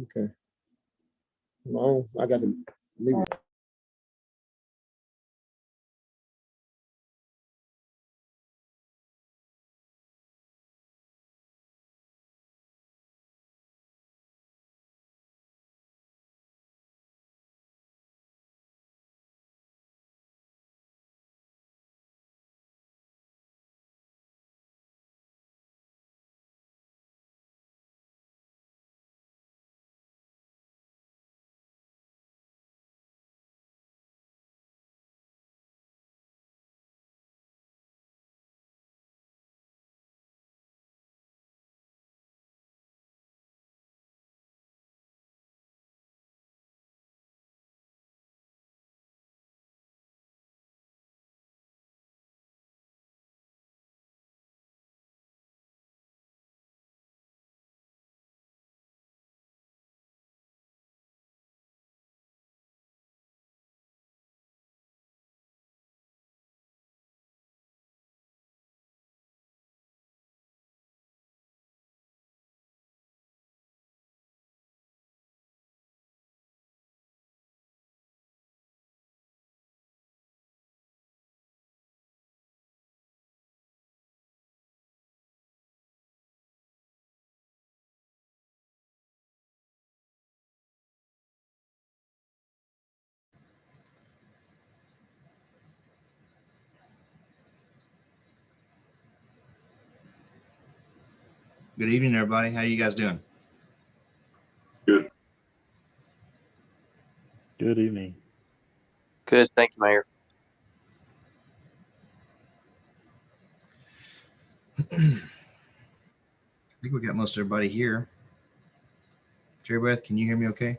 Okay. No, I got to leave it. Good evening, everybody. How you guys doing? Good. Good evening. Good, thank you, Mayor. I think we got most everybody here. Jerry Beth, can you hear me okay?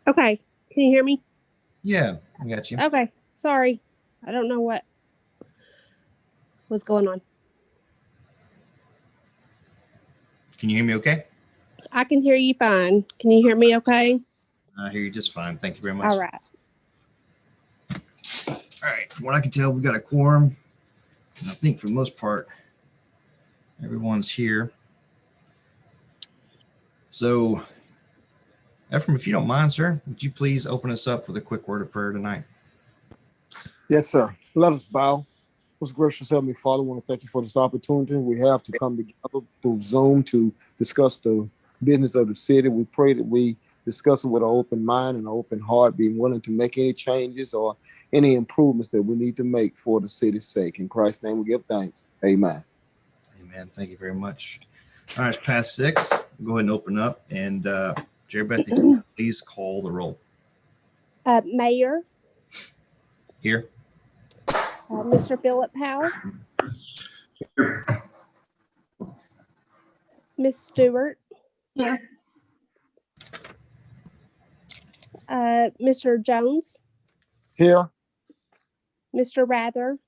Okay. Can you hear me? Yeah, I got you. Okay. Sorry. I don't know what was going on. Can you hear me okay? I can hear you fine. Can you hear me okay? I hear you just fine. Thank you very much. All right. All right. From what I can tell, we've got a quorum. And I think for the most part, everyone's here. So, Ephraim, if you don't mind, sir, would you please open us up with a quick word of prayer tonight? Yes, sir. Let us bow. Most gracious Heavenly Father, I want to thank you for this opportunity we have to come together through Zoom to discuss the business of the city. We pray that we discuss it with an open mind and an open heart, being willing to make any changes or any improvements that we need to make for the city's sake. In Christ's name we give thanks. Amen. Amen. Thank you very much. All right, it's past 6. We'll go ahead and open up. And Jerry Beth, if you could please call the roll. Mayor, Here. Mr. Philip Powell, Miss Stewart, Here. Mr. Jones, Here. Mr. Rather,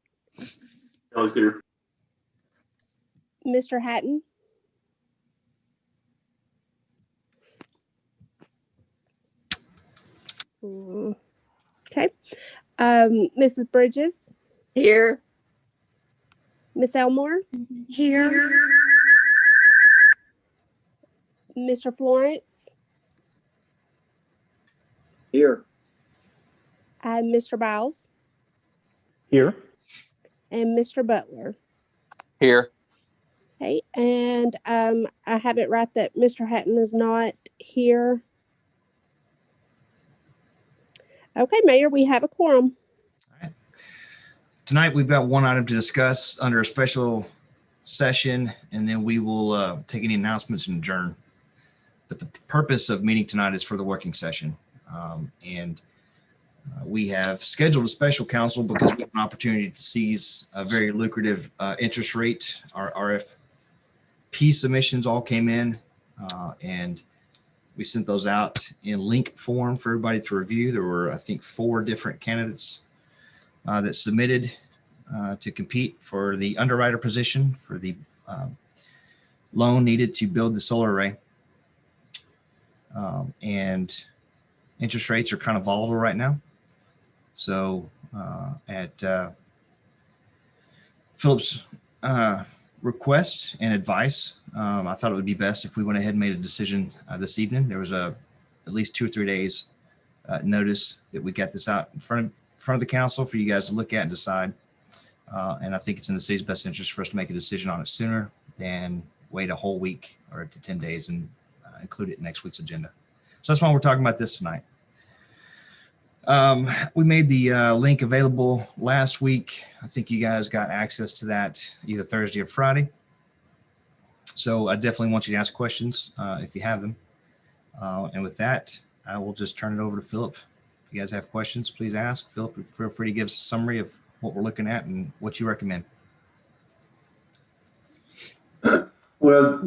I was here. Mr. Hatton, okay, Mrs. Bridges, Here. Miss Elmore, Here. Mr. Florence, Here. Mr. Biles, Here. and Mr. Butler. Here. Okay, and I have it right that Mr. Hatton is not here. Okay, Mayor, we have a quorum. All right. Tonight, we've got one item to discuss under a special session, and then we will take any announcements and adjourn. But the purpose of meeting tonight is for the working session. We have scheduled a special council because we have an opportunity to seize a very lucrative interest rate, our RFP P submissions all came in, and we sent those out in link form for everybody to review. There were, I think, 4 different candidates that submitted to compete for the underwriter position for the loan needed to build the solar array. And interest rates are kind of volatile right now. So at Philip's request and advice, I thought it would be best if we went ahead and made a decision this evening. There was at least 2 or 3 days notice that we got this out in front of the council for you guys to look at and decide. And I think it's in the city's best interest for us to make a decision on it sooner than wait a whole week or up to 10 days and include it in next week's agenda. So that's why we're talking about this tonight. We made the link available last week. I think you guys got access to that either Thursday or Friday. So I definitely want you to ask questions if you have them. And with that, I will just turn it over to Philip. If you guys have questions, please ask. Philip, feel free to give us a summary of what we're looking at and what you recommend. Well,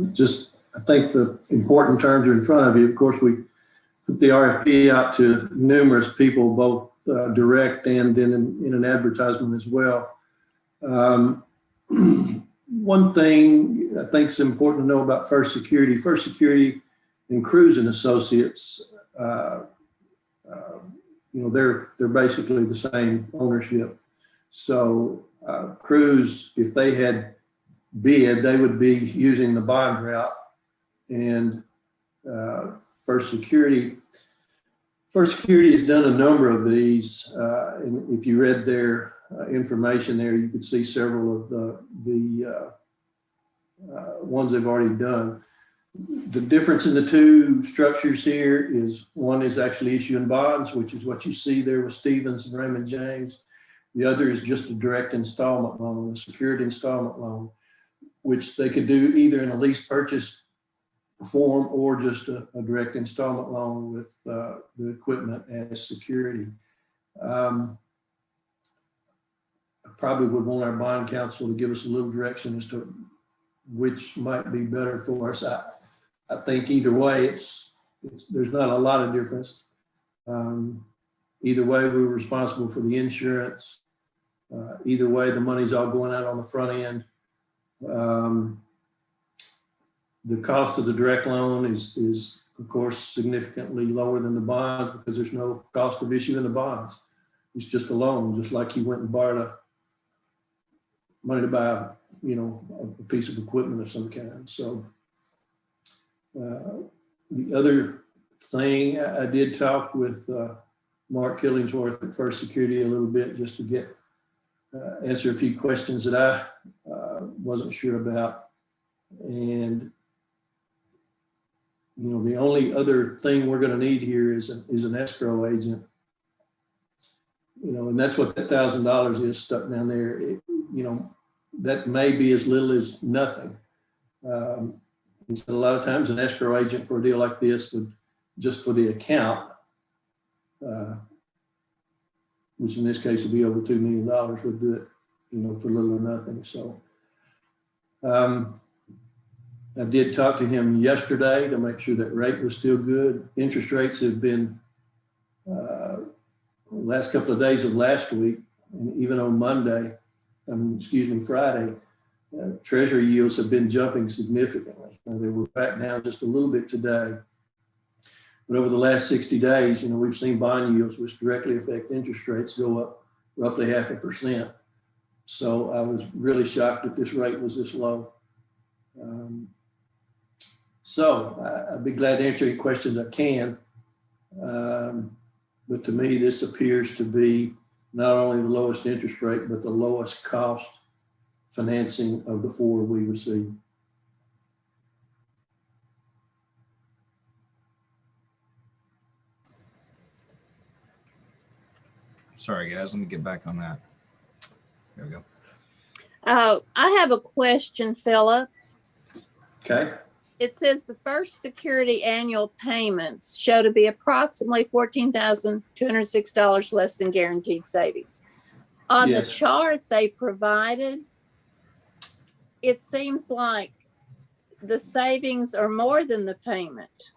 I think the important terms are in front of you. Of course, we put the RFP out to numerous people, both direct and then in an advertisement as well. One thing I think is important to know about First Security and Cruz and Associates, they're basically the same ownership. So Cruz, if they had bid, they would be using the bond route, and First Security has done a number of these, and if you read their information there, you could see several of the ones they've already done. The difference in the 2 structures here is one is actually issuing bonds, which is what you see there with Stevens and Raymond James. The other is just a direct installment loan, a secured installment loan, which they could do either in a lease purchase form or just a direct installment loan with the equipment as security. I probably would want our bond counsel to give us a little direction as to which might be better for us. I think either way, there's not a lot of difference. Either way, we're responsible for the insurance. Either way, the money's all going out on the front end. The cost of the direct loan is of course significantly lower than the bonds because there's no cost of issuing the bonds. It's just a loan, just like you went and borrowed money to buy, a piece of equipment of some kind. So the other thing, I did talk with Mark Killingsworth at First Security a little bit just to get answer a few questions that I wasn't sure about. And the only other thing we're going to need here is an escrow agent. And that's what that $1,000 is stuck down there. That may be as little as nothing. And so a lot of times an escrow agent for a deal like this would, just for the account, which in this case would be over $2 million, would do it, for little or nothing. So I did talk to him yesterday to make sure that rate was still good. Interest rates have been, last couple of days of last week, and even on Friday, Treasury yields have been jumping significantly. They were back down just a little bit today. But over the last 60 days, we've seen bond yields, which directly affect interest rates, go up roughly 0.5%. So I was really shocked that this rate was this low. So I'd be glad to answer any questions I can. But to me, this appears to be not only the lowest interest rate, but the lowest cost financing of the 4 we received. Sorry, guys. Let me get back on that. There we go. I have a question, Philip. Okay. It says the First Security annual payments show to be approximately $14,206 less than guaranteed savings. On the chart they provided, it seems like the savings are more than the payment.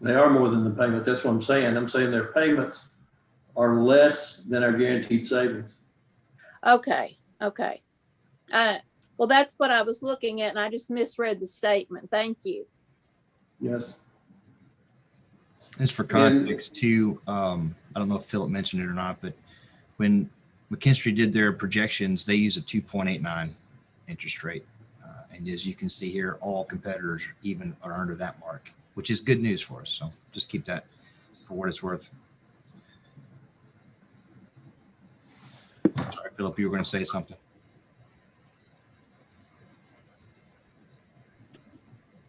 They are more than the payment. That's what I'm saying. I'm saying their payments are less than our guaranteed savings. Okay, okay. Well, that's what I was looking at, and I just misread the statement. Thank you. Yes. Just for context too, I don't know if Philip mentioned it or not, but when McKinstry did their projections, they used a 2.89 interest rate. And as you can see here, all competitors even are under that mark, which is good news for us. So just keep that for what it's worth. Sorry, Philip, you were going to say something.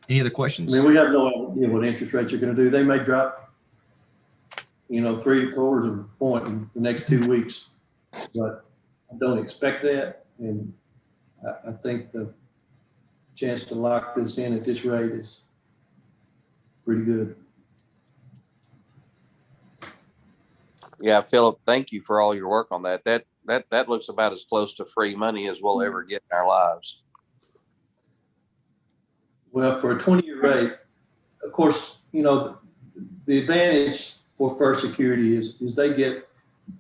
Any other questions? I mean, we have no idea what interest rates are going to do. They may drop, 3/4 of a point in the next 2 weeks, but I don't expect that. And I think the chance to lock this in at this rate is pretty good. Yeah, Philip, thank you for all your work on that. That looks about as close to free money as we'll ever get in our lives. Well, for a 20-year rate, of course, the advantage for First Security is they get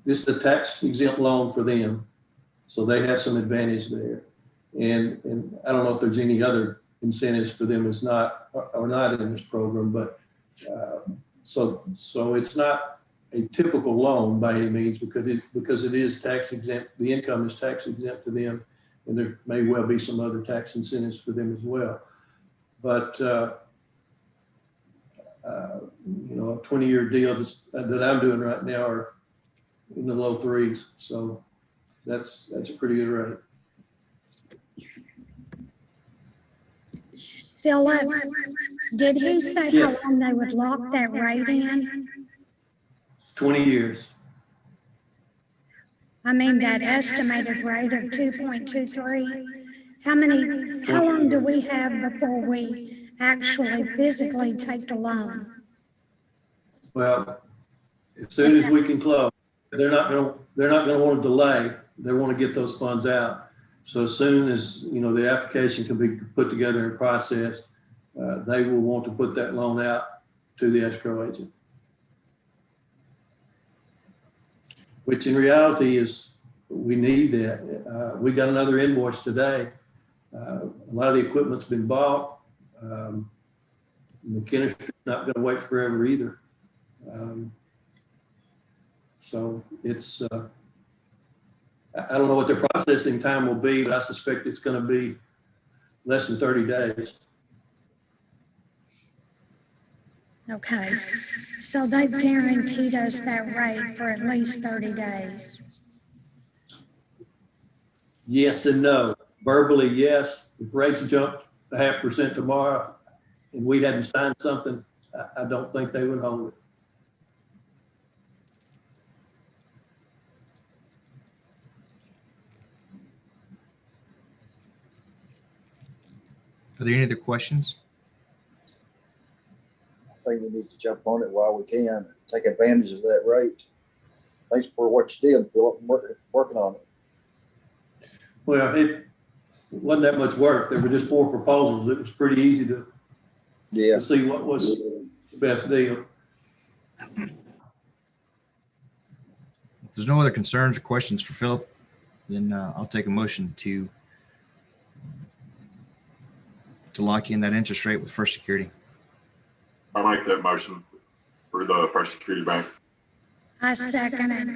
this is a tax exempt loan for them, so they have some advantage there. And I don't know if there's any other incentives for them is not or not in this program, but so it's not a typical loan by any means because it is tax exempt. The income is tax exempt to them, and there may well be some other tax incentives for them as well. But a 20-year deal that I'm doing right now are in the low 3s, so that's a pretty good rate. Philip, did he say Yes. how long they would lock that rate in? 20 years. I mean, that estimated rate of 2.23. How long do we have before we actually physically take the loan? Well, as soon as we can close, they're not going to want to delay. They want to get those funds out. So as soon as the application can be put together and processed, they will want to put that loan out to the escrow agent. Which in reality is we need that. We got another invoice today. A lot of the equipment's been bought. McKinstry's not going to wait forever either. So it's, I don't know what their processing time will be, but I suspect it's going to be less than 30 days. Okay, so they've guaranteed us that rate for at least 30 days. Yes and no. Verbally, yes. If rates jumped 0.5% tomorrow and we hadn't signed something, I don't think they would hold it. Are there any other questions? I think we need to jump on it while we can, take advantage of that rate. Thanks for what you did, Philip, and working on it. Well, it wasn't that much work. There were just 4 proposals. It was pretty easy to see what was the best deal. If there's no other concerns or questions for Philip, then I'll take a motion to lock in that interest rate with First Security. I make that motion for the First Security Bank. I second it.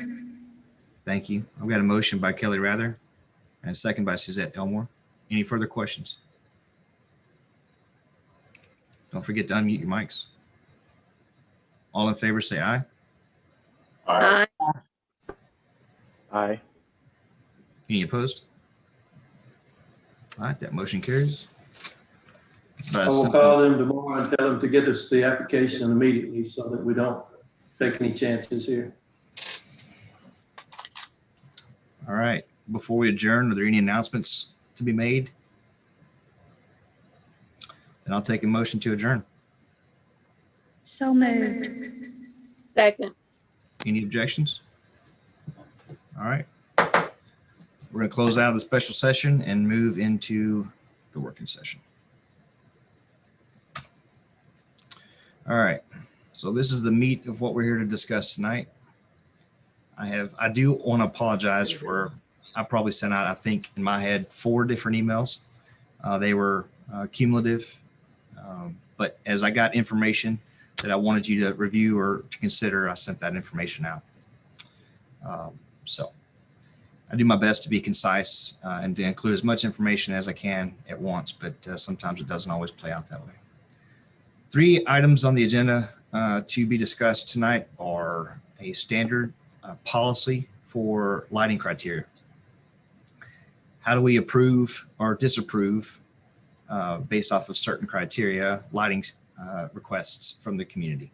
Thank you. I've got a motion by Kelly Rather and a second by Suzette Elmore. Any further questions? Don't forget to unmute your mics. All in favor, say aye. Aye. Aye. Any opposed? All right, that motion carries. I will call them tomorrow and tell them to get us the application immediately so that we don't take any chances here. All right. Before we adjourn, are there any announcements to be made? Then I'll take a motion to adjourn. So moved. Second. Any objections? All right. We're going to close out of the special session and move into the working session. All right, so this is the meat of what we're here to discuss tonight. I do want to apologize for, I probably sent out, I think in my head, 4 different emails. They were cumulative, but as I got information that I wanted you to review or to consider, I sent that information out. So I do my best to be concise and to include as much information as I can at once, but sometimes it doesn't always play out that way. 3 items on the agenda to be discussed tonight are a standard policy for lighting criteria. How do we approve or disapprove based off of certain criteria, lighting requests from the community?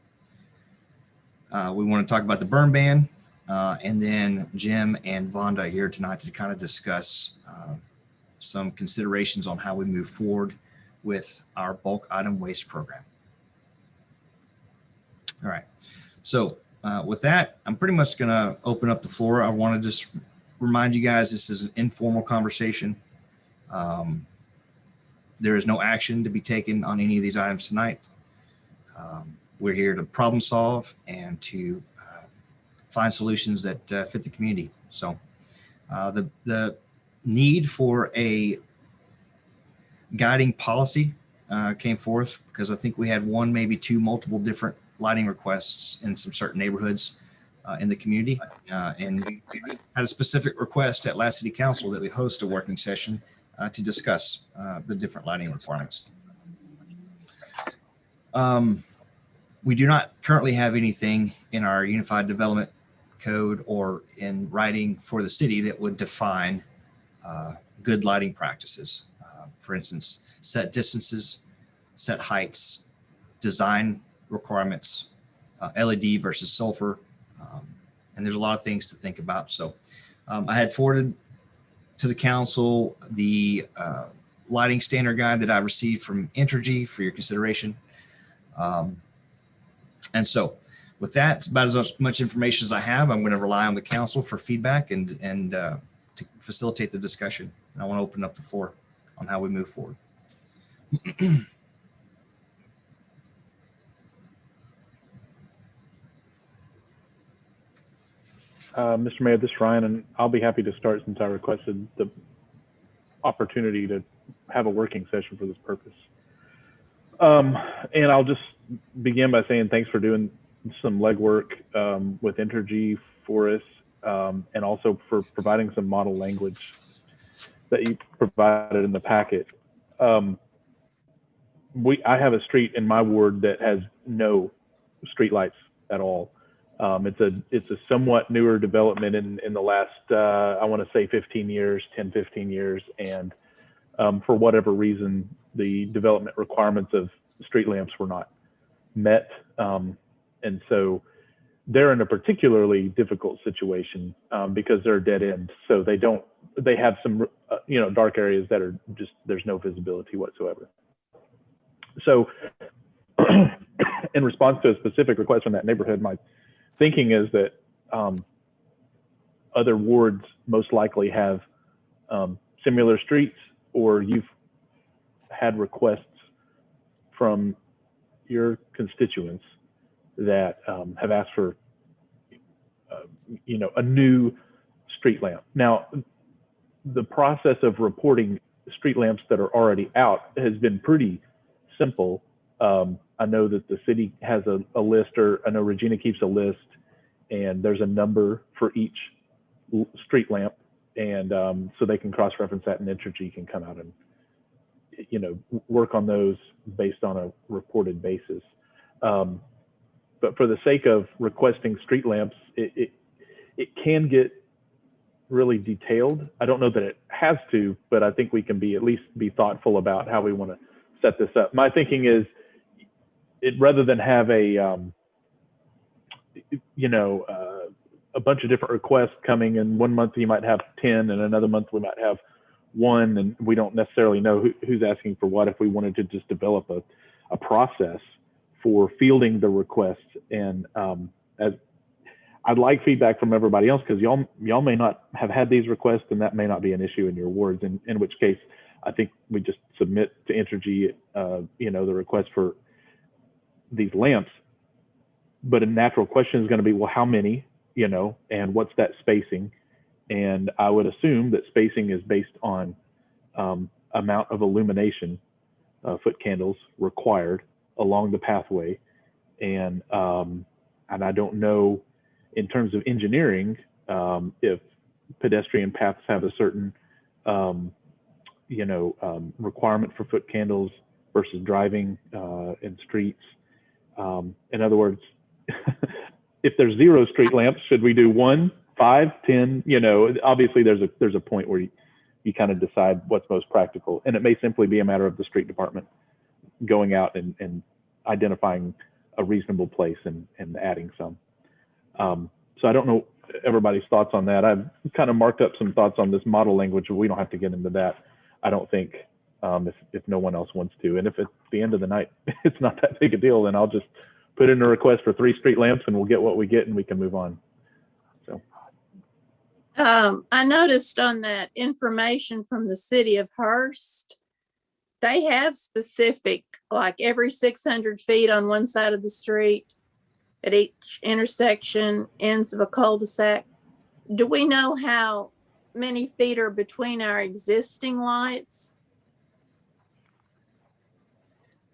We want to talk about the burn ban, and then Jim and Vonda are here tonight to kind of discuss some considerations on how we move forward with our bulk item waste program. All right, so with that, I'm pretty much going to open up the floor. I want to just remind you guys, this is an informal conversation. There is no action to be taken on any of these items tonight. We're here to problem solve and to find solutions that fit the community. So the need for a guiding policy came forth because I think we had 1, maybe 2 multiple different lighting requests in some certain neighborhoods in the community. And we had a specific request at last city council that we host a working session to discuss the different lighting requirements. We do not currently have anything in our Unified Development Code or in writing for the city that would define good lighting practices. For instance, set distances, set heights, design requirements, LED versus sulfur, and there's a lot of things to think about. So I had forwarded to the council the lighting standard guide that I received from Entergy for your consideration. And so with that, it's about as much information as I have. I'm going to rely on the council for feedback and to facilitate the discussion. And I want to open up the floor on how we move forward. Mr. Mayor, this is Ryan, and I'll be happy to start since I requested the opportunity to have a working session for this purpose. And I'll just begin by saying thanks for doing some legwork with Entergy for us, and also for providing some model language that you provided in the packet. I have a street in my ward that has no street lights at all. It's a somewhat newer development in the last, I want to say 15 years, 10, 15 years. And for whatever reason, the development requirements of street lamps were not met. And so they're in a particularly difficult situation because they're dead end. So they have some, dark areas that are just, there's no visibility whatsoever. So in response to a specific request from that neighborhood, my thinking is that other wards most likely have similar streets, or you've had requests from your constituents that have asked for a new street lamp. Now, the process of reporting street lamps that are already out has been pretty simple. I know that the city has a list, or I know Regina keeps a list, and there's a number for each street lamp, and so they can cross-reference that, and Entergy can come out and work on those based on a reported basis. But for the sake of requesting street lamps, it can get really detailed. I don't know that it has to, but I think we can at least be thoughtful about how we want to set this up. My thinking is, rather than have a bunch of different requests coming, and one month you might have 10, and another month we might have 1, and we don't necessarily know who's asking for what. If we wanted to just develop a process for fielding the requests, and as I'd like feedback from everybody else, because y'all may not have had these requests, and that may not be an issue in your wards, in which case I think we just submit to Entergy, the request for these lamps. But a natural question is going to be, well, how many, and what's that spacing? And I would assume that spacing is based on amount of illumination, foot candles required along the pathway. And I don't know in terms of engineering, if pedestrian paths have a certain, requirement for foot candles versus driving in streets. In other words, if there's 0 street lamps, should we do 1, 5, 10? Obviously there's a point where you kind of decide what's most practical, and it may simply be a matter of the street department going out and identifying a reasonable place and adding some. So I don't know everybody's thoughts on that. I've kind of marked up some thoughts on this model language, but we don't have to get into that, I don't think, if no one else wants to. And if at the end of the night it's not that big a deal, then I'll just put in a request for 3 street lamps and we'll get what we get and we can move on. So I noticed on that information from the city of Hurst, they have specific, like every 600 feet on one side of the street, at each intersection, ends of a cul-de-sac. Do we know how many feet are between our existing lights?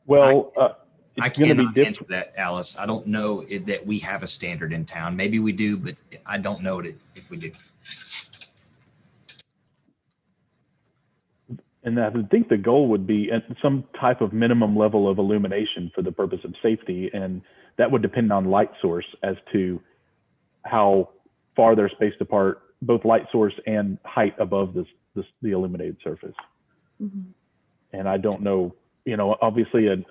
Well, I cannot answer that, Alice. I don't know that we have a standard in town. Maybe we do, but I don't know if we do. And I would think the goal would be at some type of minimum level of illumination for the purpose of safety. And that would depend on light source as to how far they're spaced apart, both light source and height above the illuminated surface. Mm-hmm. And I don't know, obviously an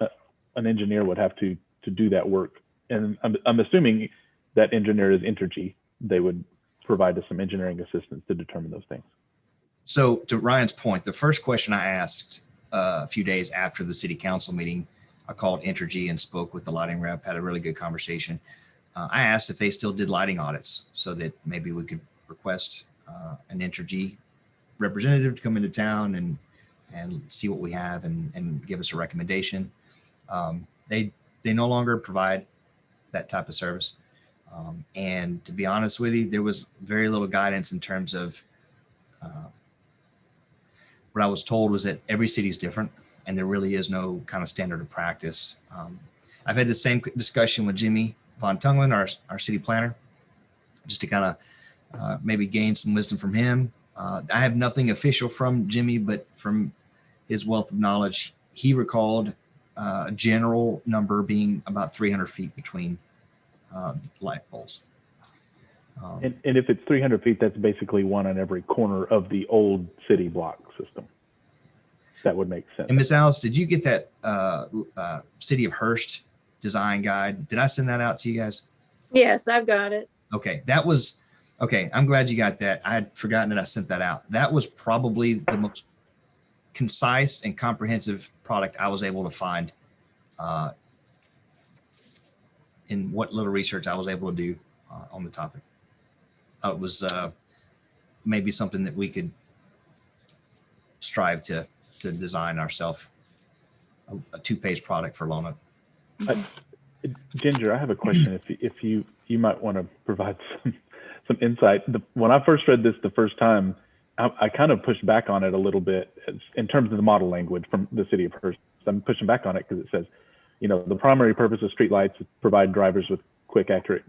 engineer would have to do that work. And I'm assuming that engineer is Entergy. They would provide us some engineering assistance to determine those things. So to Ryan's point, the first question I asked a few days after the city council meeting, I called Entergy and spoke with the lighting rep, had a really good conversation. I asked if they still did lighting audits so that maybe we could request an Entergy representative to come into town and see what we have and give us a recommendation. They no longer provide that type of service. And to be honest with you, there was very little guidance in terms of what I was told was that every city is different and there really is no kind of standard of practice. I've had the same discussion with Jimmy Von Tunglen, our city planner, just to kind of maybe gain some wisdom from him. I have nothing official from Jimmy, but from his wealth of knowledge, he recalled a general number being about 300 feet between light poles. And if it's 300 feet, that's basically one on every corner of the old city block system. That would make sense. And Ms. Alice, did you get that City of Hurst design guide? Did I send that out to you guys? Yes, I've got it. Okay, okay. I'm glad you got that. I had forgotten that I sent that out. That was probably the most concise and comprehensive product I was able to find in what little research I was able to do on the topic. It was maybe something that we could strive to design ourselves, a 2-page product for Lona. Ginger, I have a question. If you might want to provide some insight. When I first read this the first time, I kind of pushed back on it a little bit in terms of the model language from the city of Hurst. I'm pushing back on it because it says, the primary purpose of streetlights is to provide drivers with quick, accurate,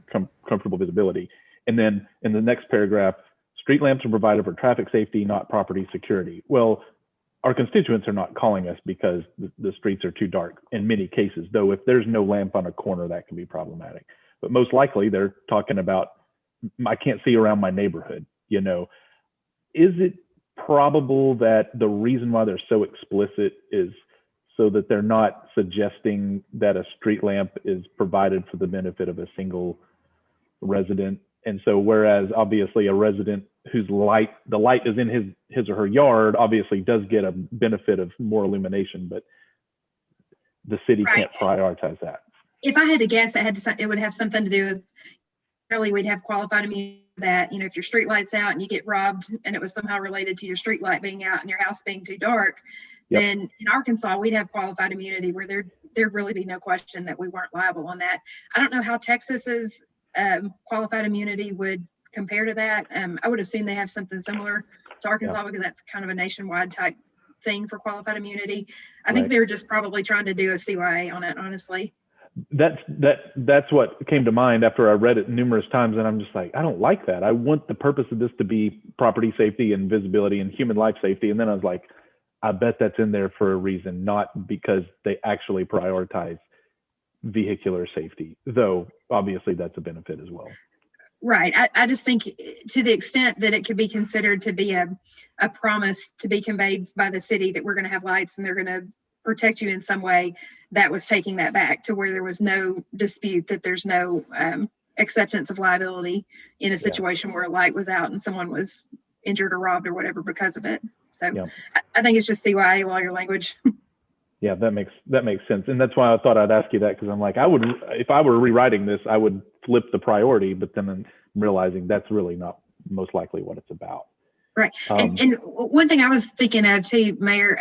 comfortable visibility. And then in the next paragraph, street lamps are provided for traffic safety, not property security. Well, our constituents are not calling us because the streets are too dark in many cases, though if there's no lamp on a corner, that can be problematic. But most likely they're talking about, I can't see around my neighborhood, Is it probable that the reason why they're so explicit is so that they're not suggesting that a street lamp is provided for the benefit of a single resident? And so whereas obviously a resident whose the light is in his or her yard obviously does get a benefit of more illumination, but the city can't prioritize that. If I had to guess, it would have something to do with we'd have qualified immunity that, if your street light's out and you get robbed and it was somehow related to your street light being out and your house being too dark, Yep. then in Arkansas, we'd have qualified immunity where there'd really be no question that we weren't liable on that. I don't know how Texas's qualified immunity would compare to that. I would assume they have something similar to Arkansas because that's kind of a nationwide type thing for qualified immunity. I think they were just probably trying to do a CYA on it, honestly. That's what came to mind after I read it numerous times, and I'm just like, I don't like that. I want the purpose of this to be property safety and visibility and human life safety. And then I was like, I bet that's in there for a reason, not because they actually prioritize vehicular safety, though obviously that's a benefit as well. Right. I just think to the extent that it could be considered to be a promise to be conveyed by the city that we're going to have lights and they're going to protect you in some way, that was taking that back to where there was no dispute that there's no acceptance of liability in a situation where a light was out and someone was injured or robbed or whatever because of it. So I think it's just CYA lawyer language. Yeah, that makes sense. And that's why I thought I'd ask you that, because I'm like, if I were rewriting this, I would flip the priority, but then I'm realizing that's really not most likely what it's about. Right. And one thing I was thinking of too, Mayor,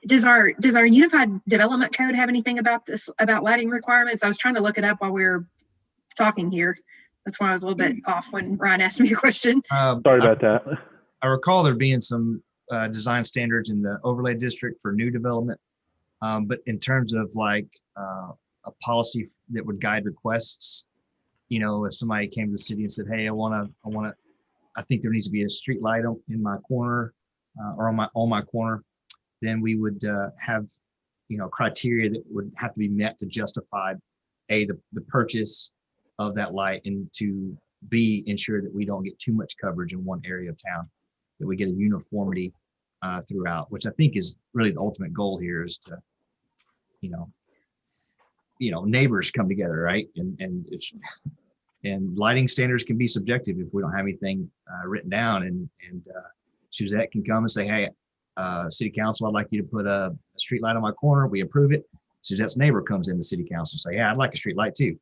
does our Unified Development Code have anything about this, about lighting requirements? I was trying to look it up while we were talking here. That's why I was a little bit off when Ryan asked me a question. Sorry about that. I recall there being some design standards in the overlay district for new development. But in terms of like a policy that would guide requests, if somebody came to the city and said, hey, I think there needs to be a street light in my corner or on my corner, then we would have, criteria that would have to be met to justify the purchase of that light, and to B, ensure that we don't get too much coverage in one area of town, that we get a uniformity throughout, which I think is really the ultimate goal here, is to, neighbors come together, right? And lighting standards can be subjective if we don't have anything written down. And Suzette can come and say, hey, city council, I'd like you to put a street light on my corner. We approve it. Suzette's neighbor comes into city council and say, yeah, I'd like a street light too.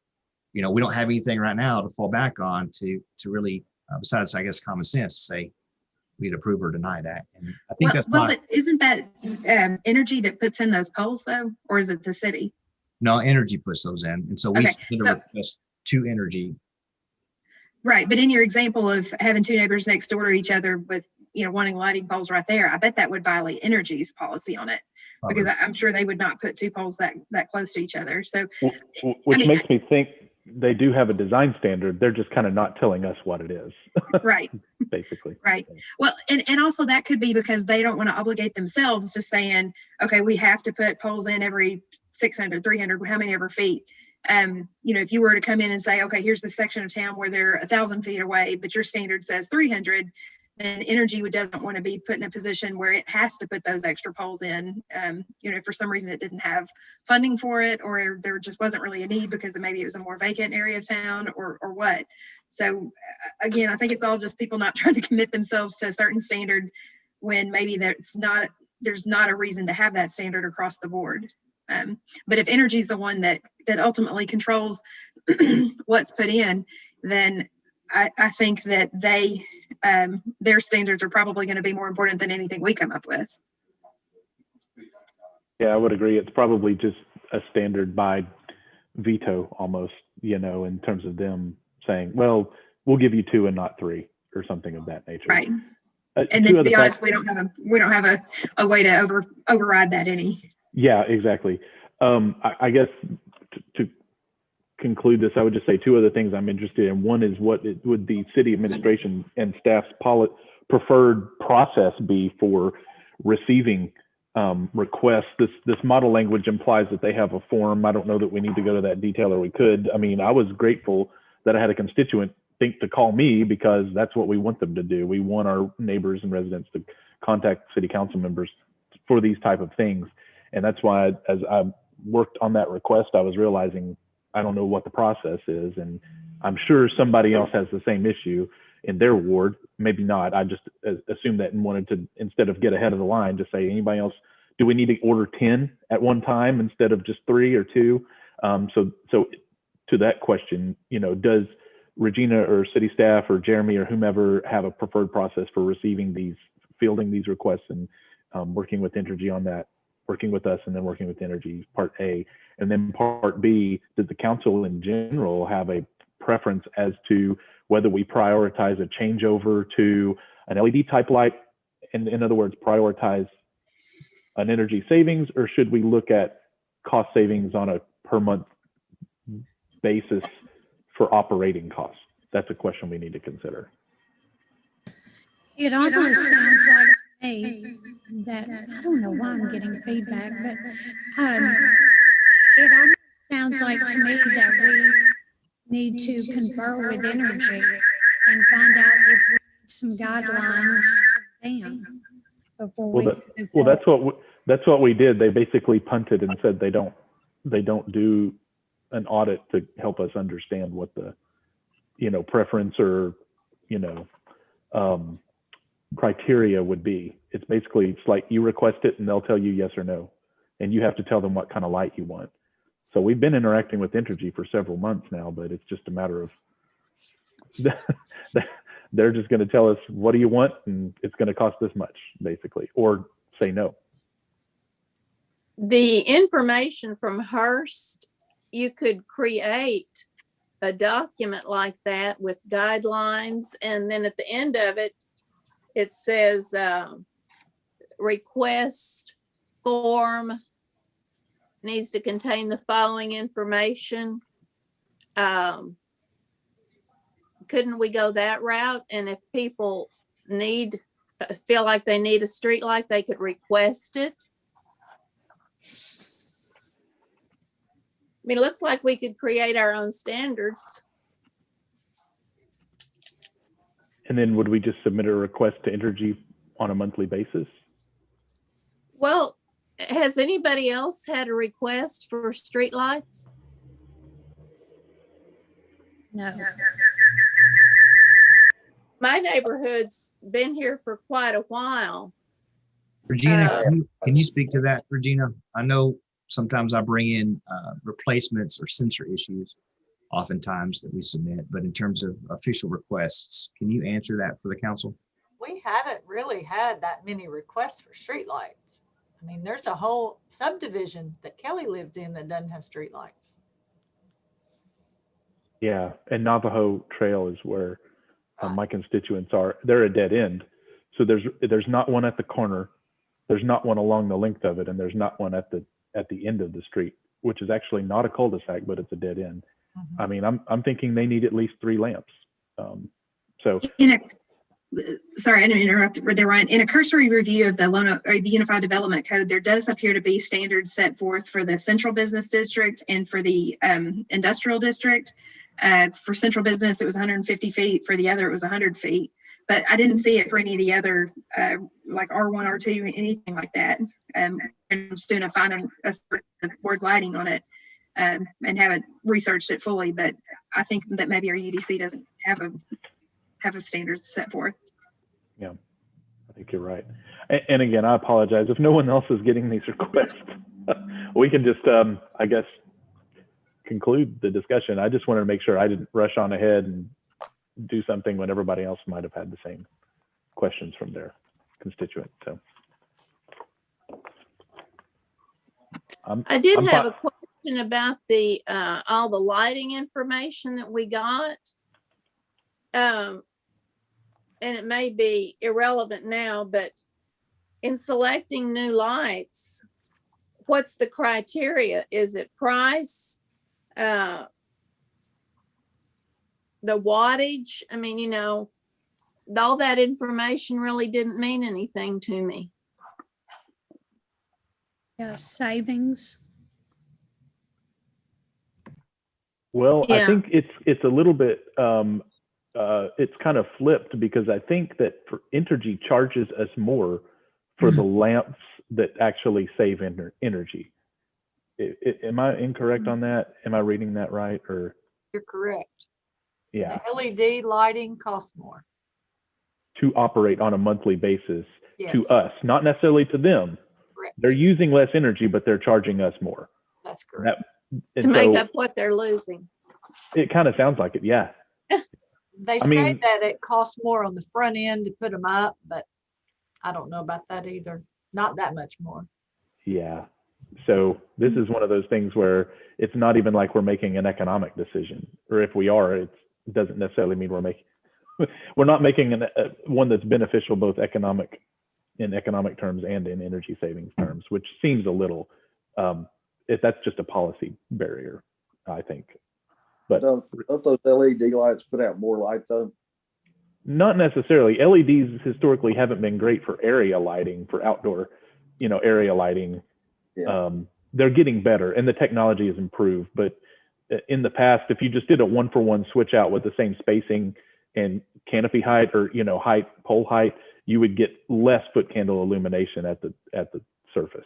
We don't have anything right now to fall back on to really, besides, I guess, common sense, to say we'd approve or deny that. And I think but isn't that energy that puts in those poles though, or is it the city? No, energy puts those in. And so we send a request to energy. Right. But in your example of having two neighbors next door to each other with, wanting lighting poles right there, I bet that would violate energy's policy on it, because I'm sure they would not put two poles that close to each other. So, which makes me think they do have a design standard. They're just kind of not telling us what it is. Right. Basically. Right. Well, and also that could be because they don't want to obligate themselves to saying, okay, we have to put poles in every 600, 300, how many ever feet. If you were to come in and say, okay, here's the section of town where they're 1,000 feet away, but your standard says 300, then energy doesn't want to be put in a position where it has to put those extra poles in. If for some reason it didn't have funding for it, or there just wasn't really a need because maybe it was a more vacant area of town, or what. So again, I think it's all just people not trying to commit themselves to a certain standard when maybe there's not a reason to have that standard across the board. But if energy is the one that ultimately controls what's put in, then I think that their standards are probably going to be more important than anything we come up with. Yeah, I would agree. It's probably just a standard by veto almost, in terms of them saying, well, we'll give you 2 and not 3 or something of that nature. Right. And then to be honest, we don't have a way to override that any. Yeah, exactly. I guess to conclude this, I would just say 2 other things I'm interested in. One is, what would the city administration and staff's preferred process be for receiving requests? This model language implies that they have a form. I don't know that we need to go to that detail, or we could. I mean, I was grateful that I had a constituent think to call me, because that's what we want them to do. We want our neighbors and residents to contact city council members for these type of things. And that's why, as I worked on that request, I was realizing I don't know what the process is. And I'm sure somebody else has the same issue in their ward. Maybe not. I just assumed that and wanted to, instead of get ahead of the line, to say, anybody else, do we need to order 10 at one time instead of just 3 or 2? So to that question, does Regina or city staff or Jeremy or whomever have a preferred process for receiving these, fielding these requests, and working with Entergy on that, working with us, and then working with Entergy, part A. And then part B, does the council in general have a preference as to whether we prioritize a changeover to an LED type light, and in other words, prioritize an energy savings, or should we look at cost savings on a per month basis for operating costs? That's a question we need to consider. It almost sounds like to me that, I don't know why I'm getting feedback, but it almost sounds like to me that we need to confer with Energy and find out if we need some guidelines from them before we move forward. That's what we did. They basically punted and said they don't do an audit to help us understand what the, preference or, criteria would be. It's basically, it's like you request it and they'll tell you yes or no, and you have to tell them what kind of light you want. So we've been interacting with Entergy for several months now, but it's just a matter of they're just going to tell us, what do you want? And it's going to cost this much, basically, or say no. The information from Hearst, you could create a document like that with guidelines, and then at the end of it, it says request form needs to contain the following information. Couldn't we go that route? And if people feel like they need a street light, they could request it. I mean, it looks like we could create our own standards. And then would we just submit a request to Entergy on a monthly basis? Well, has anybody else had a request for street lights? No. My neighborhood's been here for quite a while. Regina, can you speak to that, Regina? I know sometimes I bring in replacements or sensor issues oftentimes that we submit, but in terms of official requests, can you answer that for the council? We haven't really had that many requests for streetlights. I mean, there's a whole subdivision that Kelly lives in that doesn't have streetlights. Yeah, and Navajo Trail is where my constituents are. They're a dead end. So there's not one at the corner, there's not one along the length of it, and there's not one at the end of the street, which is actually not a cul-de-sac, but it's a dead end. I mean, I'm thinking they need at least 3 lamps. So sorry, I didn't interrupt there, Ryan. In a cursory review of the Unified Development Code, there does appear to be standards set forth for the central business district and for the industrial district. For central business, it was 150 feet. For the other, it was 100 feet. But I didn't see it for any of the other, like R1, R2, anything like that. I'm just doing finding a word lighting on it and haven't researched it fully. But I think that maybe our UDC doesn't have a standard set forth. Yeah, I think you're right. And again, I apologize if no one else is getting these requests. We can just, I guess, conclude the discussion. I just wanted to make sure I didn't rush on ahead and do something when everybody else might have had the same questions from their constituents. So I did have a question about the all the lighting information that we got. And it may be irrelevant now, but in selecting new lights, what's the criteria? Is it price? The wattage? I mean, all that information really didn't mean anything to me. Yeah, savings. Well, Yeah. I think it's a little bit, it's kind of flipped, because I think that for Entergy charges us more for the lamps that actually save energy. Am I incorrect on that? Am I reading that right? Or You're correct. yeah, The LED lighting costs more. to operate on a monthly basis Yes. to us, not necessarily to them. Correct. They're using less energy, but they're charging us more. That's correct. To make up what they're losing. It kind of sounds like it. Yeah. They I say mean- that it costs more on the front end to put them up, but I don't know about that either. Not that much more. Yeah. So this is one of those things where it's not even like we're making an economic decision, or if we are, it doesn't necessarily mean we're not making one that's beneficial both in economic terms and in energy savings terms, which seems a little, that's just a policy barrier, I think. But Don't those LED lights put out more light though? not necessarily. LEDs historically haven't been great for area lighting, for outdoor, area lighting. Yeah. They're getting better and the technology has improved. But in the past, if you just did a 1-for-1 switch out with the same spacing and canopy height or, pole height, you would get less foot candle illumination at the surface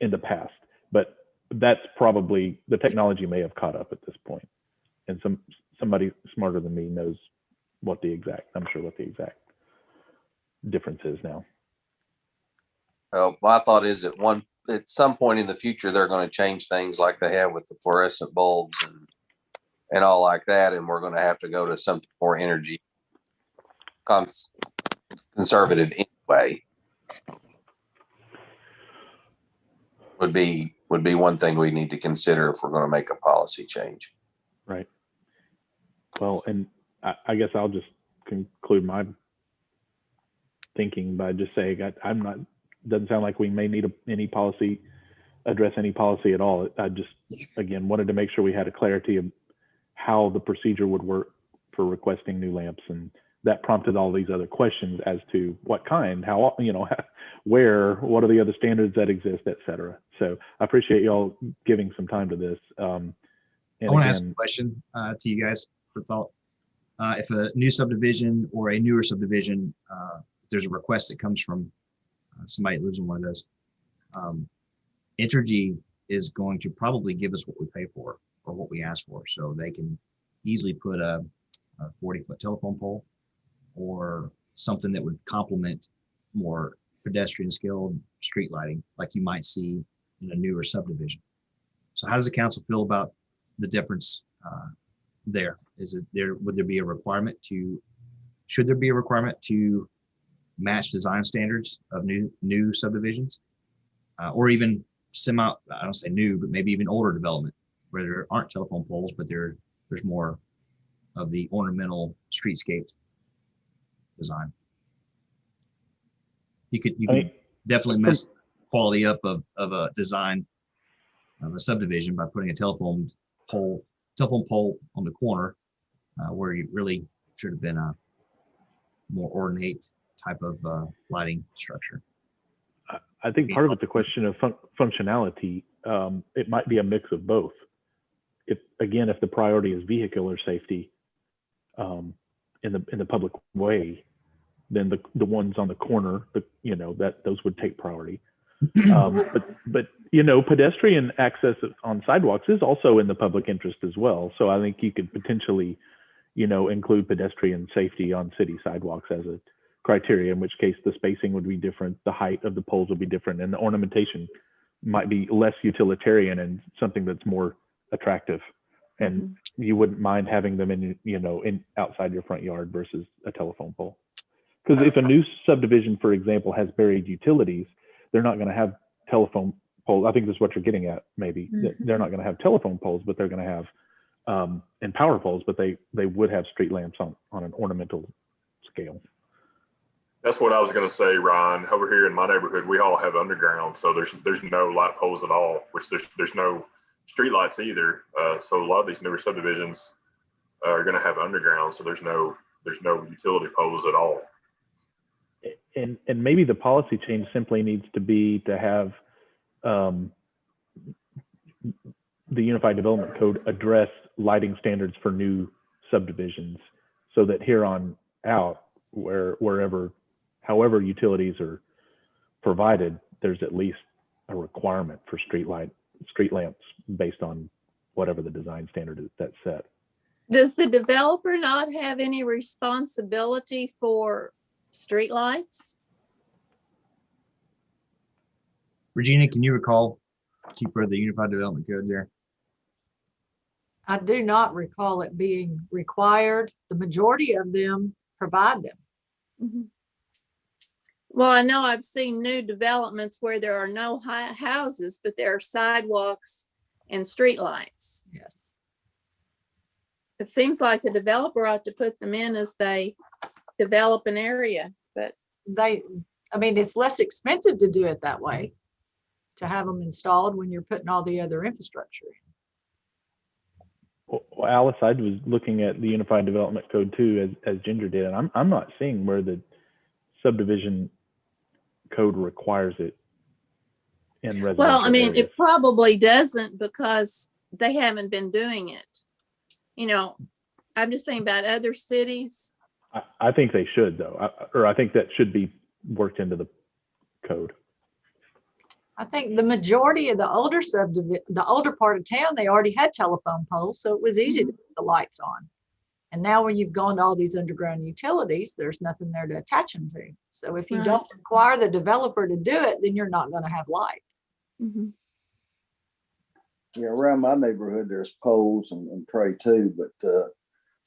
in the past. But that's probably, the technology may have caught up at this point. And somebody smarter than me knows I'm sure what the exact difference is now. Well, my thought is at some point in the future, they're going to change things like they have with the fluorescent bulbs and all like that. And we're going to have to go to something more energy conservative anyway. Would be one thing we need to consider if we're going to make a policy change. Right. Well, and I guess I'll just conclude my thinking by just saying doesn't sound like we may need address any policy at all. I just, again, wanted to make sure we had a clarity of how the procedure would work for requesting new lamps. And that prompted all these other questions as to what kind, how, where, what are the other standards that exist, et cetera. So I appreciate y'all giving some time to this. I want to ask a question to you guys for thought. If a new subdivision or a newer subdivision, there's a request that comes from somebody that lives in one of those, Entergy is going to probably give us what we pay for or what we ask for. So they can easily put a 40-foot telephone pole or something that would complement more pedestrian skilled street lighting like you might see in a newer subdivision. So how does the council feel about the difference there? Should there be a requirement to match design standards of new subdivisions, or even I don't say new, but maybe even older development where there aren't telephone poles, but there's more of the ornamental streetscape design. You could definitely mess quality up of a design of a subdivision by putting a telephone pole on the corner where you really should have been a more ornate type of lighting structure. I think part of it's a question of functionality. It might be a mix of both. If the priority is vehicular safety in the public way, then the ones on the corner, those would take priority. But pedestrian access on sidewalks is also in the public interest as well. So I think you could potentially, include pedestrian safety on city sidewalks as a criteria, in which case the spacing would be different, the height of the poles would be different, and the ornamentation might be less utilitarian and something that's more attractive. And you wouldn't mind having them in outside your front yard versus a telephone pole. Because if a new subdivision, for example, has buried utilities, they're not going to have telephone poles. I think this is what you're getting at, maybe. They're not going to have telephone poles, but they're going to have and power poles, but they would have street lamps on an ornamental scale. That's what I was going to say, Ryan. Over here in my neighborhood, we all have underground, so there's no light poles at all, which there's no street lights either. So a lot of these newer subdivisions are going to have underground, so there's no utility poles at all. And maybe the policy change simply needs to be to have the Unified Development Code address lighting standards for new subdivisions, so that here on out, however utilities are provided, there's at least a requirement for street lamps based on whatever the design standard is that's set. Does the developer not have any responsibility for streetlights? Regina, can you recall keeper of the Unified Development Code there? I do not recall it being required. The majority of them provide them. Mhm. Well, I know I've seen new developments where there are no high houses, but there are sidewalks and streetlights. Yes. It seems like the developer ought to put them in as they develop an area, but I mean, it's less expensive to do it that way, to have them installed when you're putting all the other infrastructure in. Well, Alice, I was looking at the Unified Development Code too, as Ginger did, and I'm not seeing where the subdivision code requires it in residential well, I mean, areas. it probably doesn't because they haven't been doing it. You know, I'm just thinking about other cities. I think they should, though, or I think that should be worked into the code. I think the majority of the older the older part of town, they already had telephone poles, so it was easy to put the lights on. And now when you've gone to all these underground utilities, there's nothing there to attach them to. So if you Right. don't require the developer to do it, then you're not going to have lights. Mhm. Yeah, around my neighborhood, there's poles and tray too, but a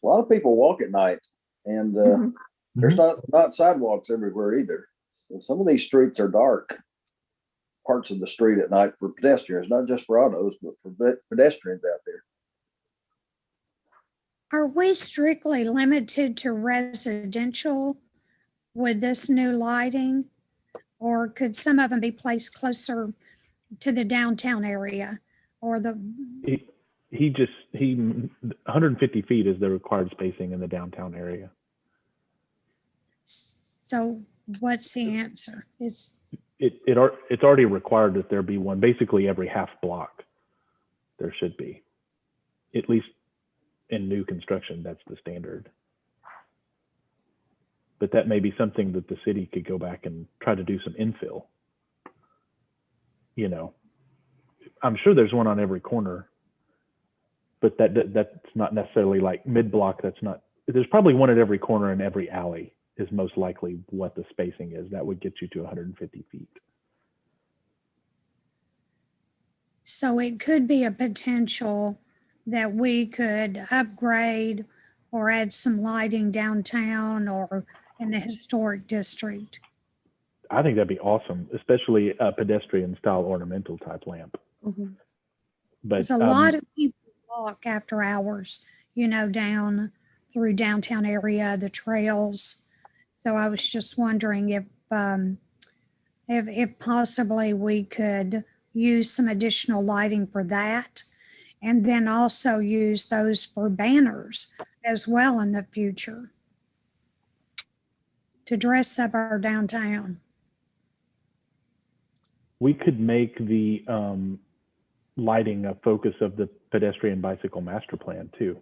lot of people walk at night, and Mhm. there's not sidewalks everywhere either. So some of these streets are dark parts of the street at night for pedestrians, not just for autos, but for pedestrians out there. Are we strictly limited to residential with this new lighting? Or could some of them be placed closer to the downtown area or the, He 150 feet is the required spacing in the downtown area. so what's the answer? It's already required that there be one. Basically every half block there should be, at least in new construction. That's the standard, but that may be something that the city could go back and try to do some infill. You know, I'm sure there's one on every corner, but that's not necessarily like mid block. There's probably one at every corner in every alley is most likely what the spacing is. That would get you to 150 feet. So it could be a potential that we could upgrade or add some lighting downtown or in the historic district. I think that'd be awesome, especially a pedestrian style ornamental type lamp. Mhm. But There's a lot of people walk after hours, down through downtown area, the trails. So I was just wondering if possibly we could use some additional lighting for that, and then also use those for banners as well in the future to dress up our downtown. we could make the lighting a focus of the pedestrian bicycle master plan too,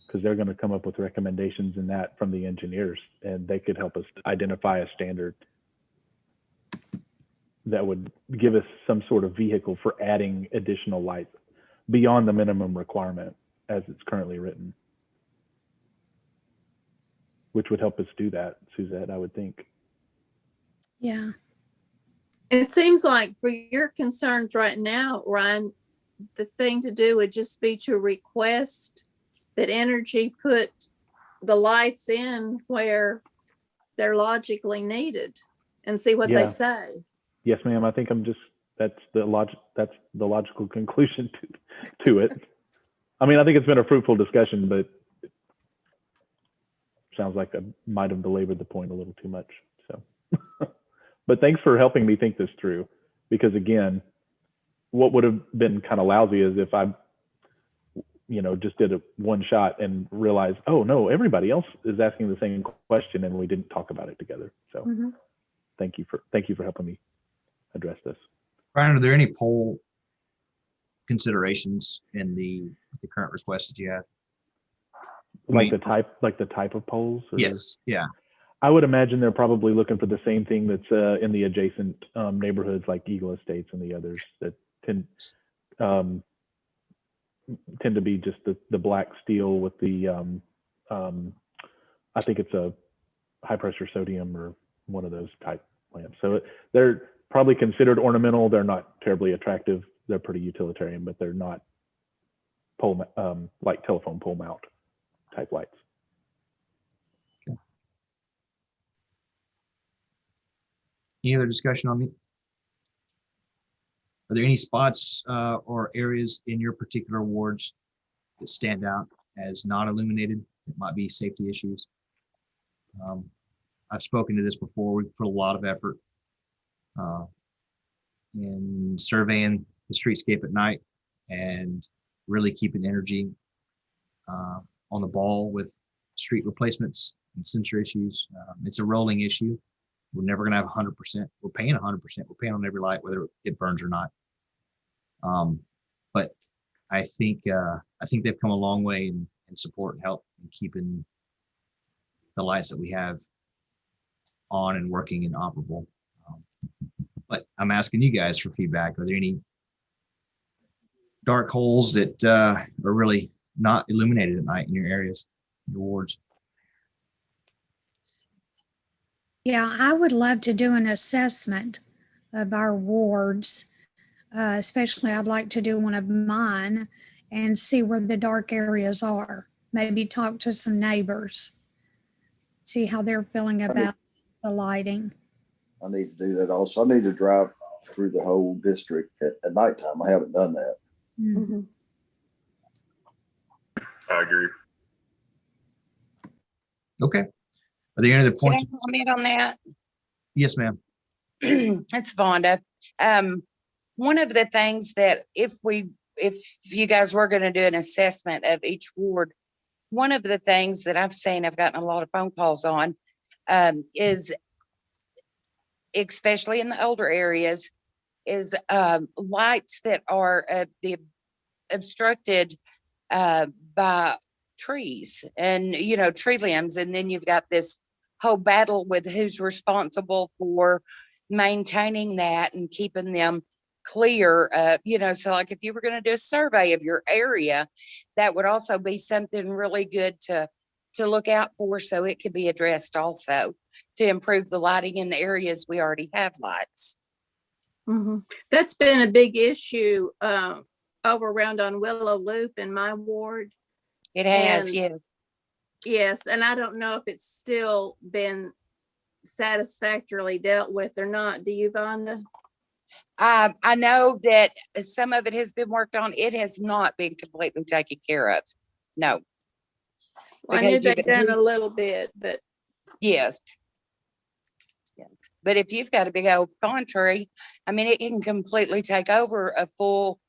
because they're going to come up with recommendations in that from the engineers, and they could help us identify a standard that would give us some sort of vehicle for adding additional light beyond the minimum requirement as it's currently written, which would help us do that, Suzette, I would think. Yeah. It seems like for your concerns right now, Ryan, the thing to do would just be to request that Energy put the lights in where they're logically needed and see what they say. Yes, ma'am. I think that's the logical conclusion to it. I mean, I think it's been a fruitful discussion, but it sounds like I might have belabored the point a little too much. So, but thanks for helping me think this through, because again, what would have been kind of lousy is if I, just did a one shot and realized, oh no, everybody else is asking the same question and we didn't talk about it together. So thank you for helping me address this. Ryan, are there any poll considerations in the current request that you have? Like the type of polls? Or? Yes. Yeah. I would imagine they're probably looking for the same thing that's in the adjacent neighborhoods like Eagle Estates and the others that tend to be just the black steel with the I think it's a high pressure sodium or one of those type lamps. So they're probably considered ornamental. They're not terribly attractive. They're pretty utilitarian, but they're not pole, like telephone pole mount type lights. Any other discussion on me? Are there any spots or areas in your particular wards that stand out as not illuminated? It might be safety issues. I've spoken to this before. We've put a lot of effort in surveying the streetscape at night and really keeping energy on the ball with street replacements and sensor issues. It's a rolling issue. We're never going to have 100%. We're paying 100%. We're paying on every light, whether it burns or not. But I think they've come a long way in support and help in keeping the lights that we have on and working and operable. But I'm asking you guys for feedback. Are there any dark holes that are really not illuminated at night in your areas, your wards? Yeah, I would love to do an assessment of our wards. Especially I'd like to do one of mine and see where the dark areas are. Maybe talk to some neighbors, see how they're feeling about the lighting. I need to do that also. I need to drive through the whole district at nighttime. I haven't done that. Mm-hmm. I agree. Okay. Are there any other Can points? I comment on that? Yes, ma'am. It's Vonda. One of the things that if you guys were going to do an assessment of each ward, one of the things that I've seen, I've gotten a lot of phone calls on, is especially in the older areas, is lights that are obstructed by trees and, tree limbs. And then you've got this whole battle with who's responsible for maintaining that and keeping them clear. So like if you were going to do a survey of your area, that would also be something really good to look out for, so it could be addressed also to improve the lighting in the areas we already have lights. Mm-hmm. That's been a big issue over around on Willow Loop in my ward. It has, and, yeah. Yes, and I don't know if it's still been satisfactorily dealt with or not. Do you, Vonda? I know that some of it has been worked on. It has not been completely taken care of. No. Well, I knew they'd done a little bit, but. Yes. But if you've got a big old pine tree, I mean, it can completely take over a full,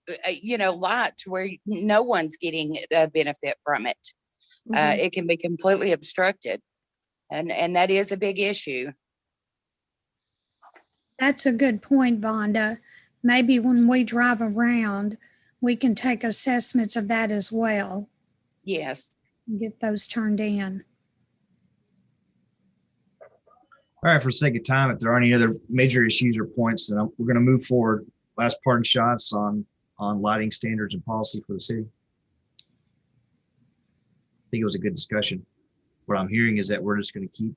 light to where no one's getting a benefit from it. Mm-hmm. It can be completely obstructed. And that is a big issue. That's a good point, Vonda. Maybe when we drive around, we can take assessments of that as well. Yes. And get those turned in. All right, for the sake of time, if there aren't any other major issues or points, then we're going to move forward. Last parting shots on lighting standards and policy for the city. I think it was a good discussion. What I'm hearing is that we're just going to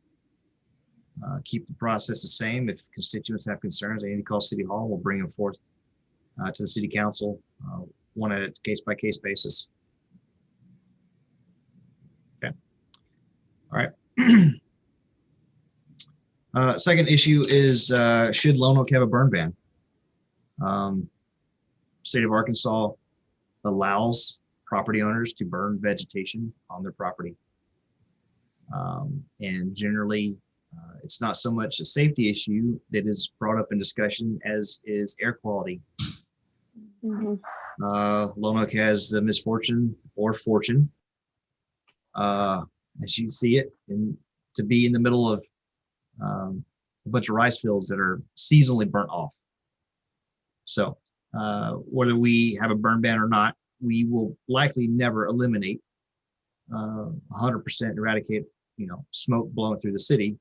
keep the process the same. If constituents have concerns, they need to call City Hall. We'll bring them forth to the City Council, one at a case-by-case basis. Okay. All right. Second issue is should Lone Oak have a burn ban? State of Arkansas allows property owners to burn vegetation on their property. And generally, it's not so much a safety issue that is brought up in discussion as is air quality. Mm-hmm. Lone Oak has the misfortune or fortune, as you see it, to be in the middle of a bunch of rice fields that are seasonally burnt off. So whether we have a burn ban or not, we will likely never eliminate 100% eradicate, smoke blowing through the city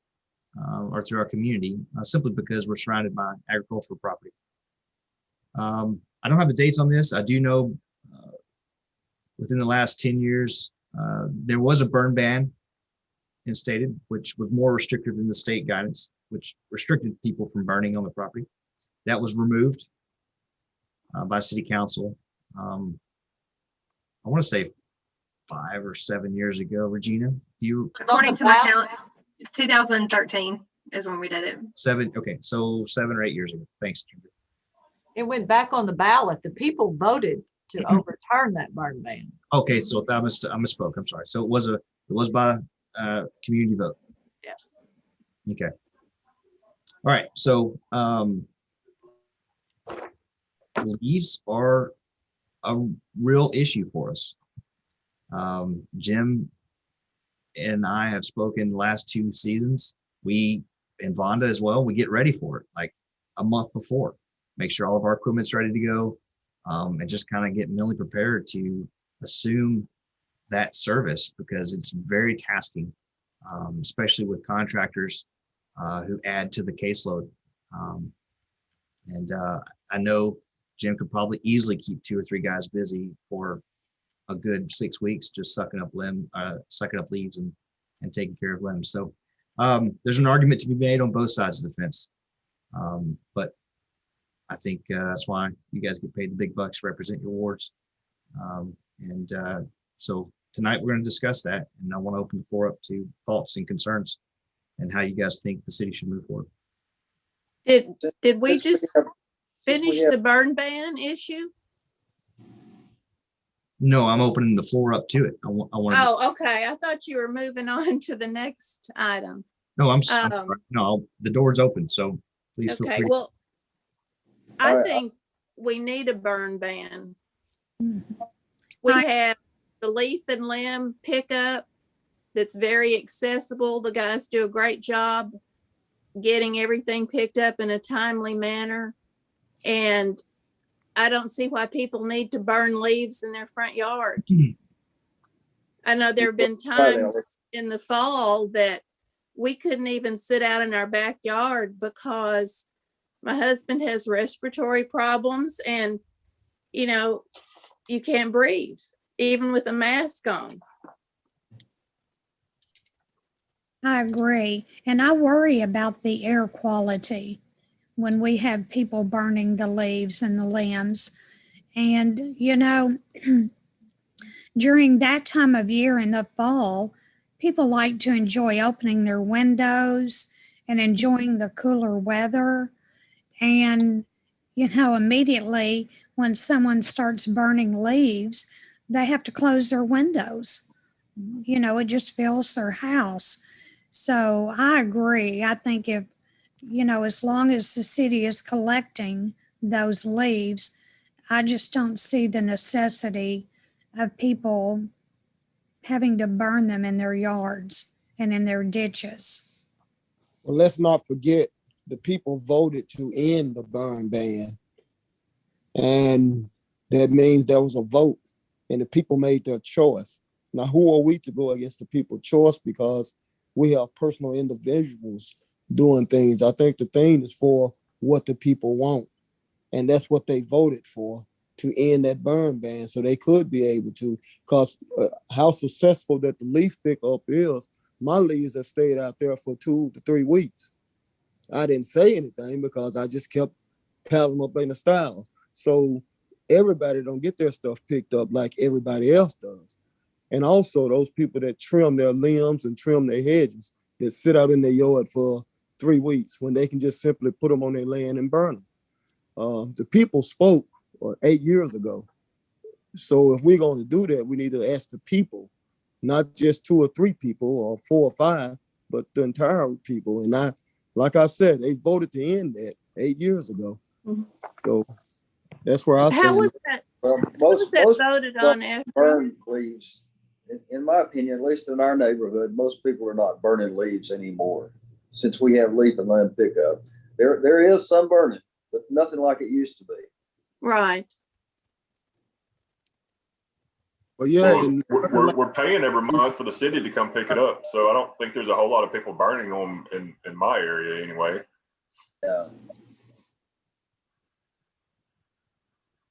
or through our community, simply because we're surrounded by agricultural property. I don't have the dates on this. I do know within the last 10 years, there was a burn ban instated, which was more restrictive than the state guidance, which restricted people from burning on the property. That was removed by City Council. I want to say 5 or 7 years ago. Regina, do you? According to my count, 2013 is when we did it. 7. Okay, so 7 or 8 years ago. Thanks, Ginger. It went back on the ballot. The people voted to overturn that burn ban. Okay, so I misspoke. I'm sorry. So it was by community vote. Yes. Okay. All right. So leaves are a real issue for us. Jim and I have spoken the last 2 seasons. And Vonda as well, we get ready for it like a month before. Make sure all of our equipment's ready to go, and just kind of get mentally prepared to assume that service, because it's very tasking, especially with contractors who add to the caseload. And I know Jim could probably easily keep 2 or 3 guys busy for a good 6 weeks, just sucking up leaves and taking care of limbs. So there's an argument to be made on both sides of the fence. But I think that's why you guys get paid the big bucks to represent your wards. So tonight we're going to discuss that, and I want to open the floor up to thoughts and concerns and how you guys think the city should move forward. Did we just finish the burn ban issue? No, I'm opening the floor up to it. I want. Oh, okay. I thought you were moving on to the next item. No, I'm sorry. No, the door's open, so please feel Okay, free. well, I think we need a burn ban. We have the leaf and limb pickup that's very accessible. The guys do a great job getting everything picked up in a timely manner. And I don't see why people need to burn leaves in their front yard. I know there have been times in the fall that we couldn't even sit out in our backyard because my husband has respiratory problems, and, you know, you can't breathe even with a mask on. I agree. And I worry about the air quality when we have people burning the leaves and the limbs. And, you know, during that time of year in the fall, people like to enjoy opening their windows and enjoying the cooler weather. And, you know, immediately when someone starts burning leaves, they have to close their windows. You know, it just fills their house. So I agree. I think if, you know, as long as the city is collecting those leaves, I just don't see the necessity of people having to burn them in their yards and in their ditches. Well, let's not forget the people voted to end the burn ban. And that means there was a vote and the people made their choice. Now, who are we to go against the people's choice? Because we have personal individuals doing things. I think the thing is for what the people want. And that's what they voted for, to end that burn ban so they could be able to. Because how successful that the leaf pickup is, my leaves have stayed out there for 2 to 3 weeks. I didn't say anything because I just kept piling them up in the style. So everybody don't get their stuff picked up like everybody else does. And also those people that trim their limbs and trim their hedges that sit out in their yard for 3 weeks when they can just simply put them on their land and burn them. The people spoke 8 years ago. So if we're going to do that, we need to ask the people, not just 2 or 3 people or 4 or 5, but the entire people. And like I said, they voted to end that 8 years ago. Mm-hmm. So that's where I stand. How was that? Most voted on after? Burn leaves. In my opinion, at least in our neighborhood, most people are not burning leaves anymore. Since we have leaf and limb pickup, there is some burning, but nothing like it used to be. Right. Well, yeah, well, we're paying every month for the city to come pick it up, so I don't think there's a whole lot of people burning them in my area anyway. Yeah.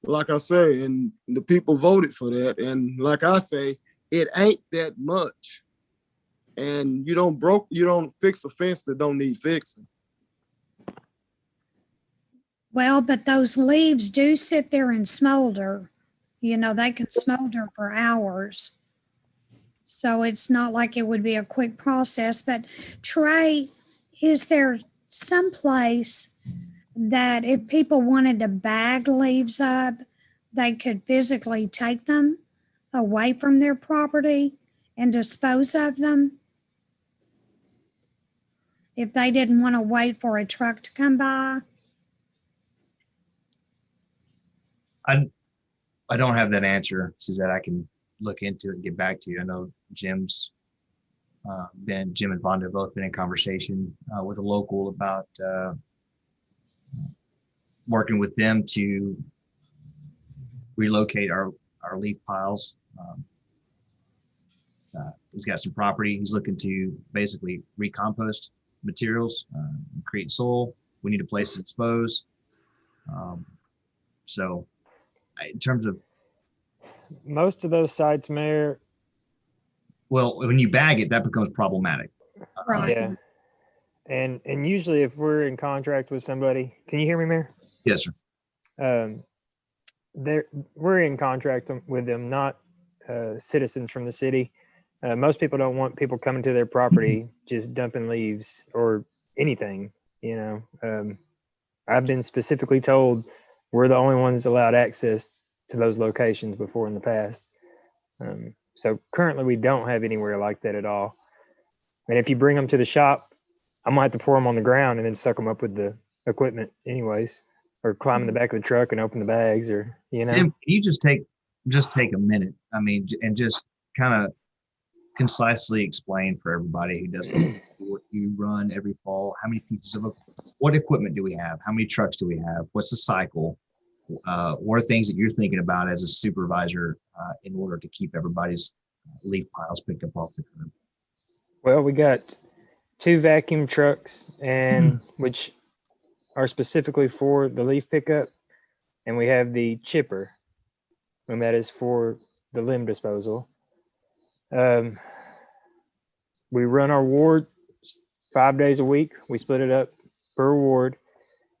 Like I say, and the people voted for that, and like I say, it ain't that much. And you don't fix a fence that don't need fixing. Well, but those leaves do sit there and smolder, You know, they can smolder for hours. So it's not like it would be a quick process. But Trey, is there some place that if people wanted to bag leaves up, they could physically take them away from their property and dispose of them if they didn't want to wait for a truck to come by? I don't have that answer, Suzette. I can look into it and get back to you. I know Jim and Vonda have both been in conversation with a local about working with them to relocate our leaf piles. He's got some property. He's looking to basically recompost materials, create soil. We need a place to dispose. So in terms of most of those sites, Mayor. Well, when you bag it, that becomes problematic. Right. Yeah. And usually if we're in contract with somebody, can you hear me, Mayor? Yes, sir. We're in contract with them, not citizens from the city. Most people don't want people coming to their property just dumping leaves or anything, you know. I've been specifically told we're the only ones allowed access to those locations before in the past. So currently we don't have anywhere like that at all. And if you bring them to the shop, I'm gonna have to pour them on the ground and then suck them up with the equipment anyways, or climb in the back of the truck and open the bags, or, you know. Tim, can you just take a minute? I mean, and just kind of concisely explain for everybody who doesn't know what you run every fall. How many pieces of what equipment do we have? How many trucks do we have? What's the cycle? What are things that you're thinking about as a supervisor in order to keep everybody's leaf piles picked up off the curb? Well, we got 2 vacuum trucks, and which are specifically for the leaf pickup, and we have the chipper, and that is for the limb disposal. We run our ward 5 days a week. We split it up per ward.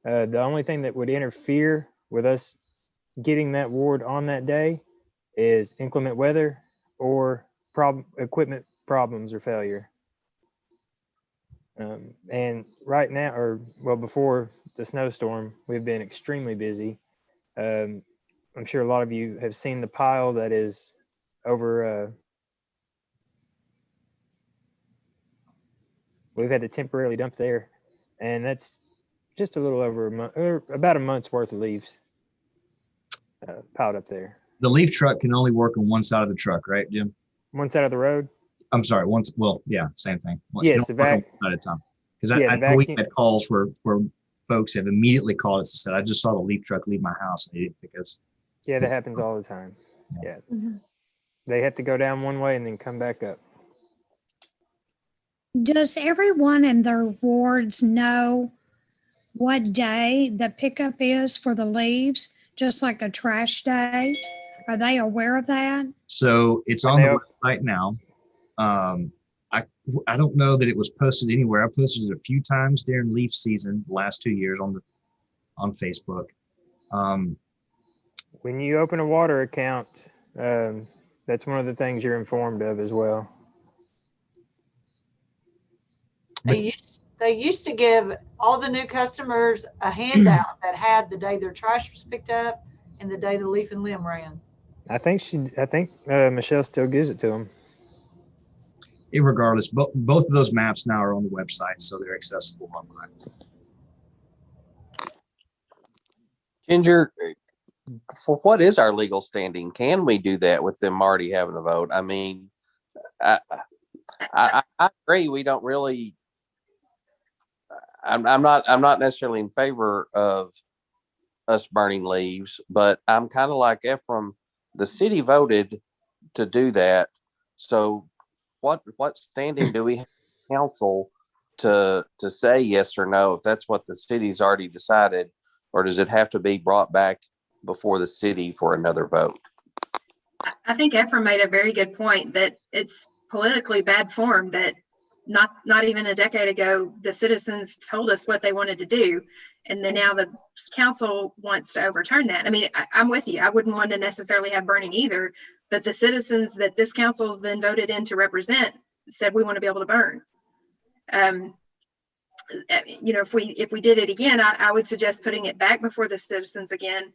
The only thing that would interfere with us getting that ward on that day is inclement weather or equipment problems or failure. And right now, or well, before the snowstorm, we've been extremely busy. I'm sure a lot of you have seen the pile that is over. We've had to temporarily dump there, and that's just a little over a month, or about a month's worth of leaves piled up there. The leaf truck can only work on one side of the truck, right, Jim? One side of the road? I'm sorry, yeah, same thing. Yes, the vacuum side at a time. Because I know we had calls where folks have immediately called us and said, I just saw the leaf truck leave my house and they didn't pick us. Yeah, that happens all the time. Yeah. Mm-hmm. They have to go down one way and then come back up. Does everyone in their wards know what day the pickup is for the leaves, just like a trash day? Are they aware of that? So it's on the website now. I don't know that it was posted anywhere. I posted it a few times during leaf season the last 2 years on Facebook. When you open a water account, that's one of the things you're informed of as well. They used to give all the new customers a handout that had the day their trash was picked up and the day the leaf and limb ran. I think Michelle still gives it to them. Irregardless, both of those maps now are on the website, so they're accessible online. Ginger, what is our legal standing? Can we do that with them already having a vote? I mean, I agree. We don't really. I'm not necessarily in favor of us burning leaves, but I'm kind of like Ephraim. The city voted to do that, so what standing do we have council to say yes or no if that's what the city's already decided, or does it have to be brought back before the city for another vote? I think Ephraim made a very good point that it's politically bad form that not even a decade ago, the citizens told us what they wanted to do. And then now the council wants to overturn that. I mean, I'm with you. I wouldn't want to necessarily have burning either, but the citizens that this council's been voted in to represent said we want to be able to burn. You know, if we did it again, I would suggest putting it back before the citizens again.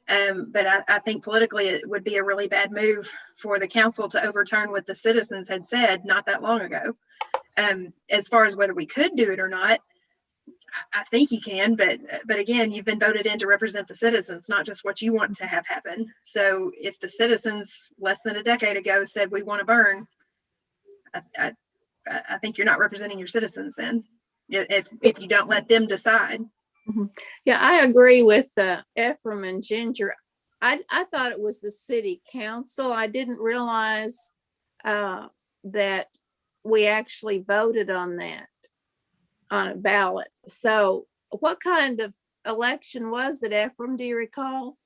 But I think politically it would be a really bad move for the council to overturn what the citizens had said not that long ago. As far as whether we could do it or not, I think you can, but again, you've been voted in to represent the citizens, not just what you want to have happen. So if the citizens less than a decade ago said we want to burn, I think you're not representing your citizens then, if you don't let them decide. Mm-hmm. Yeah, I agree with Ephraim and Ginger. I thought it was the city council. I didn't realize that we actually voted on that on a ballot. So what kind of election was it, Ephraim? Do you recall?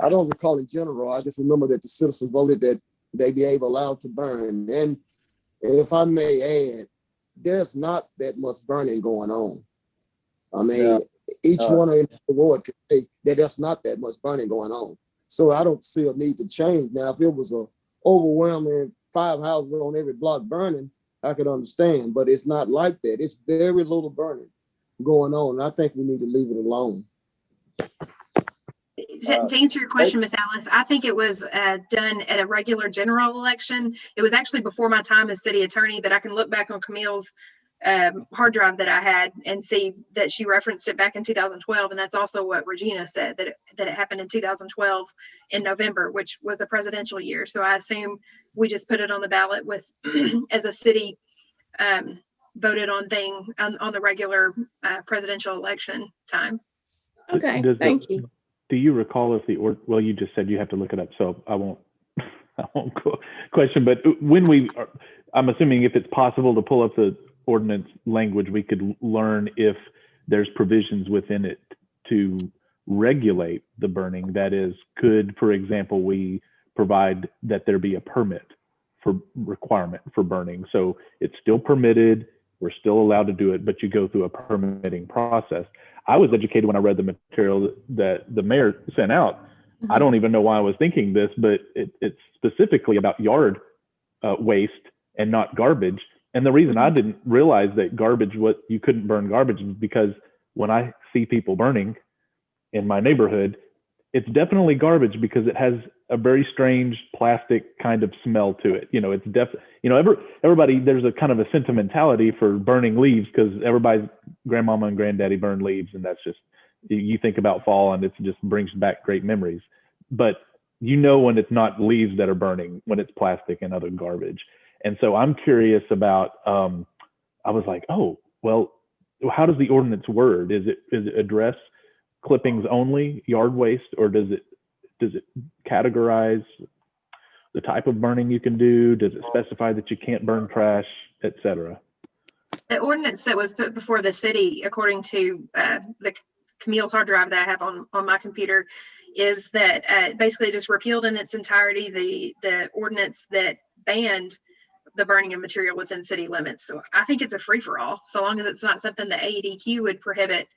I don't recall in general. I just remember that the citizens voted that they be allowed to burn. And if I may add, there's not that much burning going on. I mean, each one in the ward can say that there's not that much burning going on. So I don't see a need to change. Now, if it was a overwhelming 5 houses on every block burning, I could understand, but it's not like that. It's very little burning going on. I think we need to leave it alone. To answer your question, Miss Alice, I think it was done at a regular general election. It was actually before my time as city attorney, but I can look back on Camille's hard drive that I had and see that she referenced it back in 2012. And that's also what Regina said, that it happened in 2012 in November, which was a presidential year. So I assume we just put it on the ballot with as a city voted on thing on the regular presidential election time. Okay, thank you. Do you recall if well, you just said you have to look it up, so I won't question, but I'm assuming if it's possible to pull up the ordinance language, we could learn if there's provisions within it to regulate the burning. That is, could, for example, we provide that there be a permit for requirement for burning. So it's still permitted, we're still allowed to do it, but you go through a permitting process. I was educated when I read the material that the mayor sent out. I don't even know why I was thinking this, but it's specifically about yard waste and not garbage. And the reason I didn't realize that you couldn't burn garbage is because when I see people burning in my neighborhood, it's definitely garbage because it has a very strange plastic kind of smell to it. You know, it's everybody, there's a kind of a sentimentality for burning leaves because everybody's grandmama and granddaddy burned leaves. And that's just, you think about fall and it just brings back great memories. But you know when it's not leaves that are burning, when it's plastic and other garbage. And so I'm curious about, I was like, oh, well, how does the ordinance word? Is it address clippings only, yard waste, or does it categorize the type of burning you can do? Does it specify that you can't burn trash, et cetera? The ordinance that was put before the city, according to the Camille's hard drive that I have on my computer, is that basically just repealed in its entirety the ordinance that banned the burning of material within city limits. So I think it's a free-for-all, so long as it's not something that AEDQ would prohibit.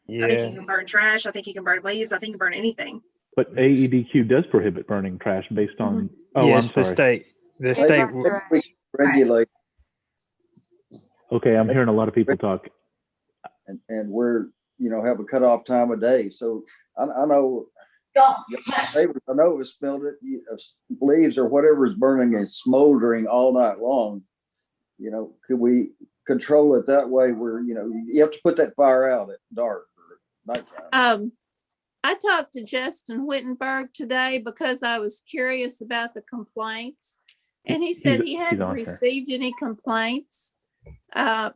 Yeah. I think you can burn trash. I think you can burn leaves. I think you can burn anything. But AEDQ does prohibit burning trash based on. Oh, yes, I'm sorry. The state regulate. Okay, I'm hearing a lot of people talk. And we're have a cutoff time of day. So I know. I know it smelled it. Leaves or whatever is burning and smoldering all night long. Could we control it that way? Where you have to put that fire out at dark or nighttime. I talked to Justin Wittenberg today because I was curious about the complaints, and he said he hadn't received any complaints.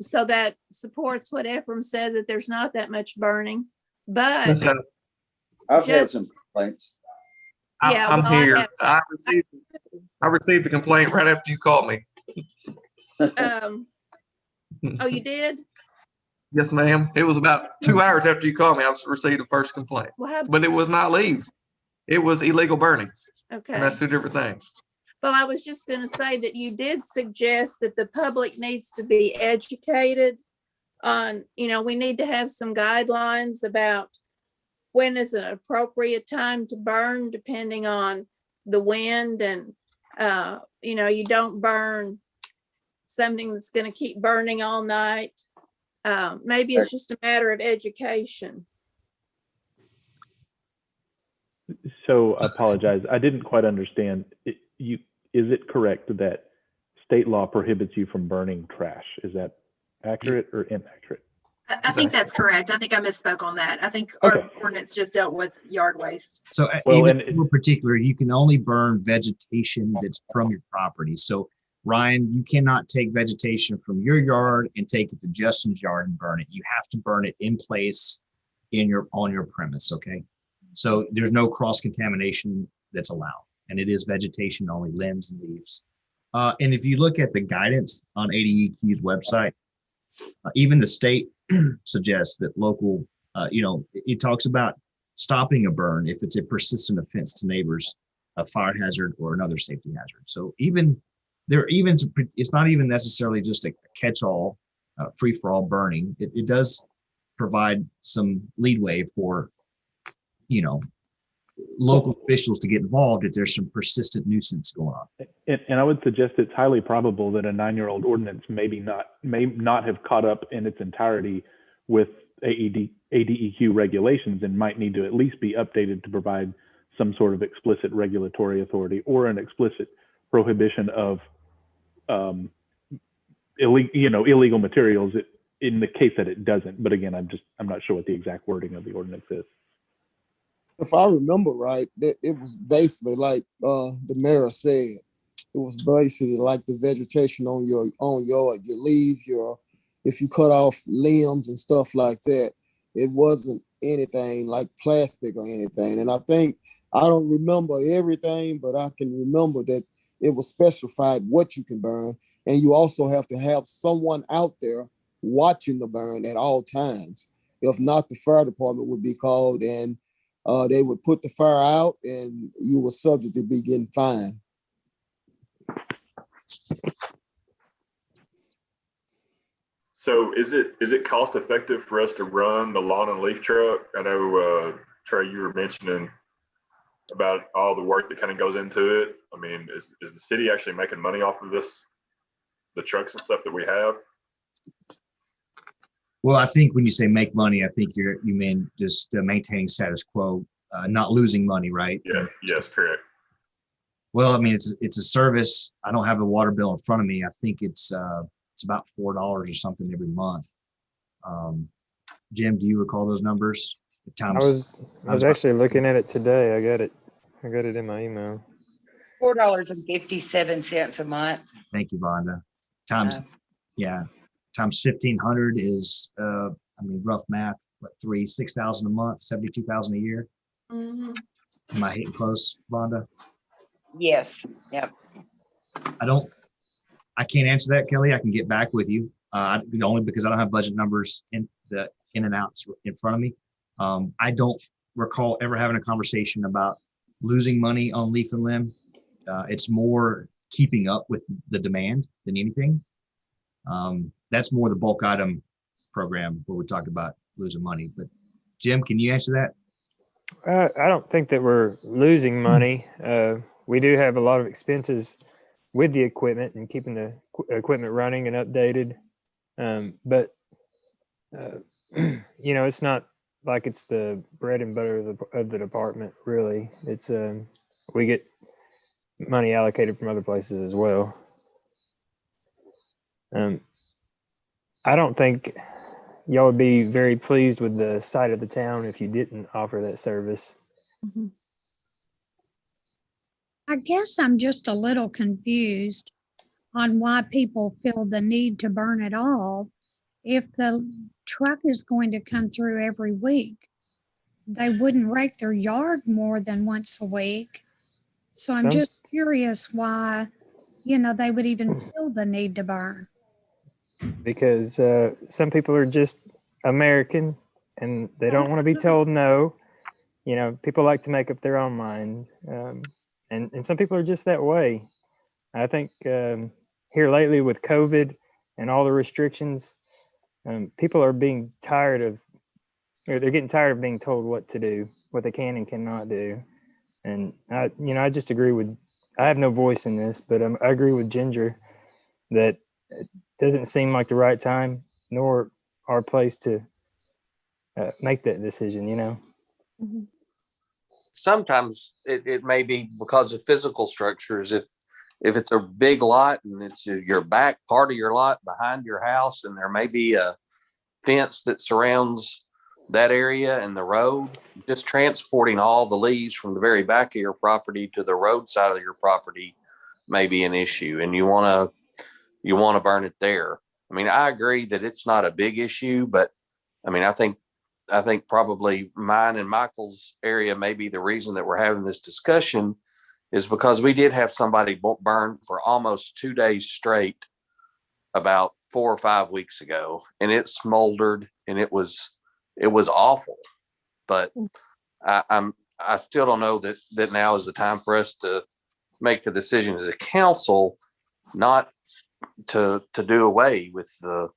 So that supports what Ephraim said, that there's not that much burning. But I've had some complaints. I'm here. I received the complaint right after you called me. Oh, you did? Yes, ma'am. It was about 2 hours after you called me. I received the first complaint. But it was not leaves. It was illegal burning. Okay. And that's two different things. Well, I was just going to say that you did suggest that the public needs to be educated on, we need to have some guidelines about when is an appropriate time to burn, depending on the wind. And, you don't burn something that's going to keep burning all night. Maybe it's just a matter of education. So I apologize. I didn't quite understand. Is it correct that state law prohibits you from burning trash? Is that accurate or inaccurate? I think that's correct. I think I misspoke on that. I think our ordinance just dealt with yard waste. So even in particular, you can only burn vegetation that's from your property. So Ryan, you cannot take vegetation from your yard and take it to Justin's yard and burn it. You have to burn it in place on your premise. Okay. So there's no cross contamination that's allowed, and it is vegetation only, limbs and leaves. And if you look at the guidance on ADEQ's website, even the state suggests that local, it talks about stopping a burn if it's a persistent offense to neighbors, a fire hazard or another safety hazard. So it's not even necessarily just a catch-all, free-for-all burning. It does provide some leadway for, local officials to get involved if there's some persistent nuisance going on. And I would suggest it's highly probable that a 9-year-old ordinance may not have caught up in its entirety with ADEQ regulations and might need to at least be updated to provide some sort of explicit regulatory authority or an explicit prohibition of illegal materials in the case that it doesn't. But again, I'm not sure what the exact wording of the ordinance is. If I remember right, it was basically like the mayor said. It was basically like the vegetation on your leaves, if you cut off limbs and stuff like that. It wasn't anything like plastic or anything. And I don't remember everything, but I can remember that it was specified what you can burn. And you also have to have someone out there watching the burn at all times. If not, the fire department would be called, and they would put the fire out, and you were subject to be getting fined. So is it cost effective for us to run the lawn and leaf truck? I know, Trey, you were mentioning about all the work that kind of goes into it. I mean, is the city actually making money off of this, the trucks and stuff that we have? Well, I think when you say make money, I think you mean just maintaining status quo, not losing money, right? Yeah. Yes, correct. Well, I mean, it's a service. I don't have the water bill in front of me. I think it's about $4 or something every month. Jim, do you recall those numbers? I was actually looking at it today. I got it in my email. $4.57 a month. Thank you, Vonda. Times 1,500 is rough math, what, 6,000 a month, 72,000 a year. Mm-hmm. Am I hitting close, Vonda? Yes. Yep. I can't answer that, Kelly. I can get back with you. Only because I don't have budget numbers in and outs in front of me. I don't recall ever having a conversation about losing money on leaf and limb. It's more keeping up with the demand than anything. That's more the bulk item program where we talk about losing money. But Jim, can you answer that? I don't think that we're losing money. We do have a lot of expenses with the equipment and keeping the equipment running and updated. But it's not like it's the bread and butter of the department, really. It's we get money allocated from other places as well. I don't think y'all would be very pleased with the side of the town if you didn't offer that service. Mm-hmm. I guess I'm just a little confused on why people feel the need to burn it all. If the truck is going to come through every week, they wouldn't rake their yard more than once a week. So I'm just curious why, they would even feel the need to burn. Because some people are just American and they don't want to be told no. People like to make up their own mind. And some people are just that way. I think here lately with COVID and all the restrictions, people are being tired of, or they're getting tired of being told what to do, what they can and cannot do. And I just agree with, I have no voice in this, but I agree with Ginger that it doesn't seem like the right time nor our place to make that decision, Mm-hmm. Sometimes it may be because of physical structures. If it's a big lot and it's your back part of your lot behind your house, and there may be a fence that surrounds that area and the road, just transporting all the leaves from the very back of your property to the roadside of your property may be an issue, and you want to burn it there. I mean, I agree that it's not a big issue, but I mean, I think probably mine and Michael's area may be the reason that we're having this discussion is because we did have somebody burned for almost 2 days straight about 4 or 5 weeks ago, and it smoldered and it was awful. But I still don't know that now is the time for us to make the decision as a council, not to do away with the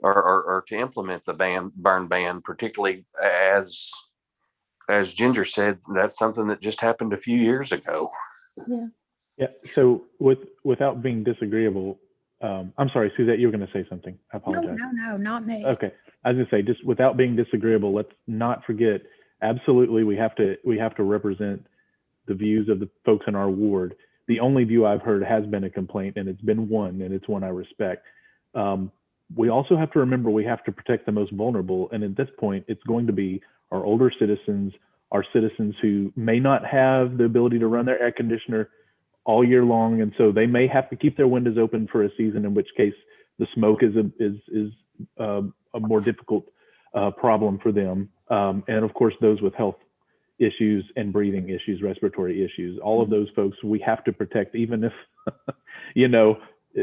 or to implement the burn ban, particularly as Ginger said, that's something that just happened a few years ago. Yeah. Yeah. So without being disagreeable, I'm sorry, Suzette, you were going to say something. I apologize. No, not me. Okay. I was going to say, just without being disagreeable, let's not forget, absolutely, we have to represent the views of the folks in our ward. The only view I've heard has been a complaint, and it's been one, and it's one I respect. We also have to remember we have to protect the most vulnerable. And at this point, it's going to be our older citizens, our citizens who may not have the ability to run their air conditioner all year long. And so they may have to keep their windows open for a season, in which case the smoke is a more difficult problem for them. And of course, those with health issues and breathing issues, respiratory issues, all of those folks we have to protect, even if,